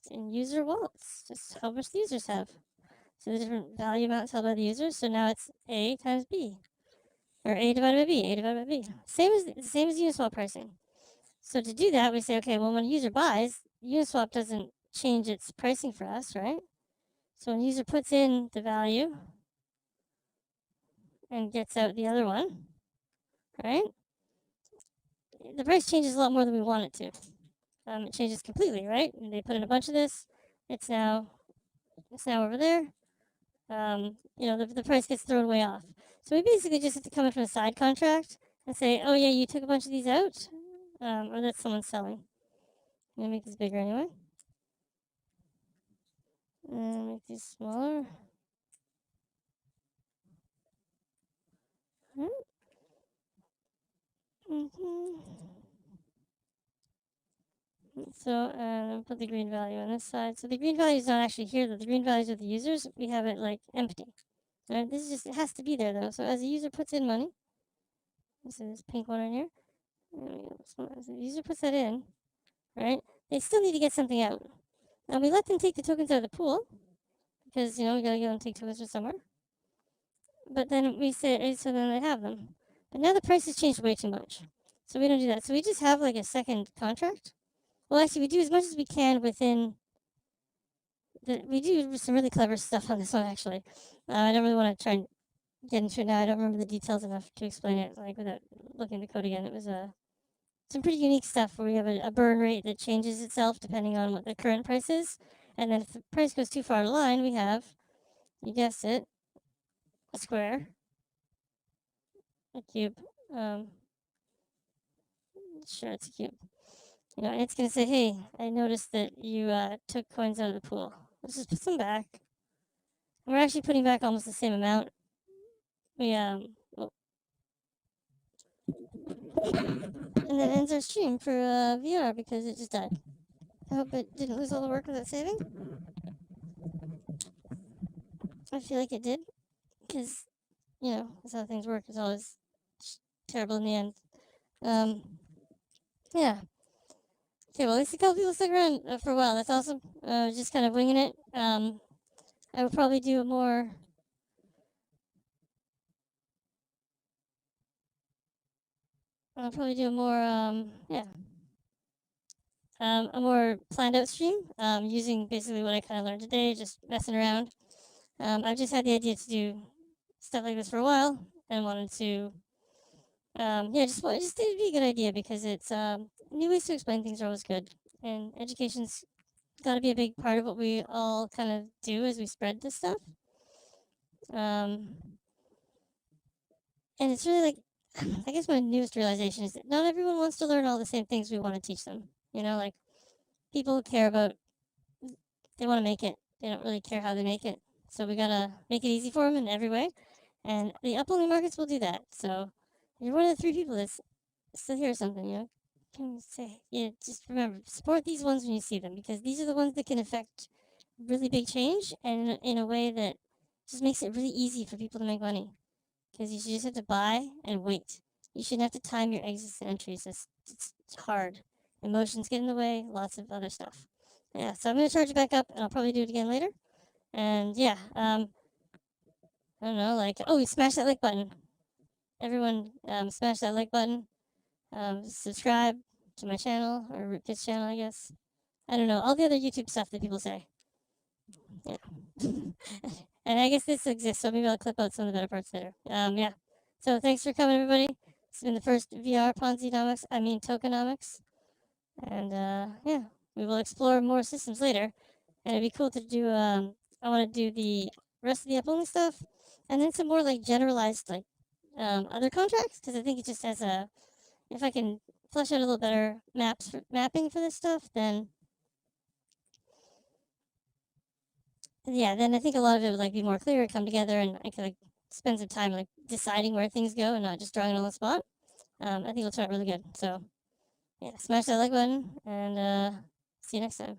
in user wallets, just how much the users have. So the different value amounts held by the users. So now it's A times B, or A divided by B, A divided by B. Same as Uniswap pricing. So to do that, we say, okay, well, when a user buys, Uniswap doesn't change its pricing for us, right? So when a user puts in the value and gets out the other one, right? The price changes a lot more than we want it to. It changes completely, right? And they put in a bunch of this. It's now over there. The price gets thrown way off. So we basically just have to come in from a side contract and say, oh yeah, you took a bunch of these out, or that someone's selling. I'm gonna make this bigger anyway. And make these smaller. So put the green value on this side. So the green value is not actually here, though. The green value is with the users. We have it like empty. Right? This is just, it has to be there though. So as a user puts in money, this is this pink one right here. So as the user puts that in, right? They still need to get something out. Now we let them take the tokens out of the pool because we gotta get them to take tokens from somewhere. But then we say, so then they have them. But now the price has changed way too much. So we don't do that. So we just have like a second contract. Well, actually, we do as much as we can within. We do some really clever stuff on this one, actually. I don't really want to try and get into it now. I don't remember the details enough to explain it, like without looking at the code again. It was some pretty unique stuff where we have a burn rate that changes itself depending on what the current price is, and then if the price goes too far to line, we have, you guessed it, a square, a cube. Sure, it's a cube. And it's gonna say, hey, I noticed that you took coins out of the pool. Let's just put some back. We're actually putting back almost the same amount. We well, and that ends our stream for VR because it just died. I hope it didn't lose all the work without saving. I feel like it did because that's how things work. It's always terrible in the end. Yeah. Okay, well, at least a couple people stuck around for a while. That's awesome. Just kind of winging it. I would probably do a more. I'll probably do a more, a more planned out stream, using basically what I kind of learned today, just messing around. I've just had the idea to do stuff like this for a while and wanted to, just it'd be a good idea because it's, new ways to explain things are always good. And education's got to be a big part of what we all kind of do as we spread this stuff. And it's really like, I guess my newest realization is that not everyone wants to learn all the same things we want to teach them. Like people care about, they want to make it. they don't really care how they make it. So we gotta make it easy for them in every way. And the uploading markets will do that. So you're one of the 3 people that's still here or something, can you say, just remember, support these ones when you see them, because these are the ones that can affect really big change, and in a way that just makes it really easy for people to make money. Because you should just have to buy and wait. You shouldn't have to time your exits and entries. It's hard. Emotions get in the way, lots of other stuff. Yeah, so I'm going to charge it back up, and I'll probably do it again later. And yeah, I don't know, like, oh, smash that like button. Everyone, smash that like button. Subscribe to my channel, or Rootkit's channel, I guess. I don't know, all the other YouTube stuff that people say. Yeah. And I guess this exists, so maybe I'll clip out some of the better parts later. Yeah. So thanks for coming, everybody. It's been the first VR Tokenomics. And yeah, we will explore more systems later. And it'd be cool to do, I want to do the rest of the uploading stuff, and then some more like generalized, like, other contracts, because I think it just has if I can flesh out a little better mapping for this stuff, then yeah, then I think a lot of it would like be more clear, come together, and I could like spend some time like deciding where things go and not just drawing it on the spot. I think it'll turn out really good. So yeah, smash that like button, and see you next time.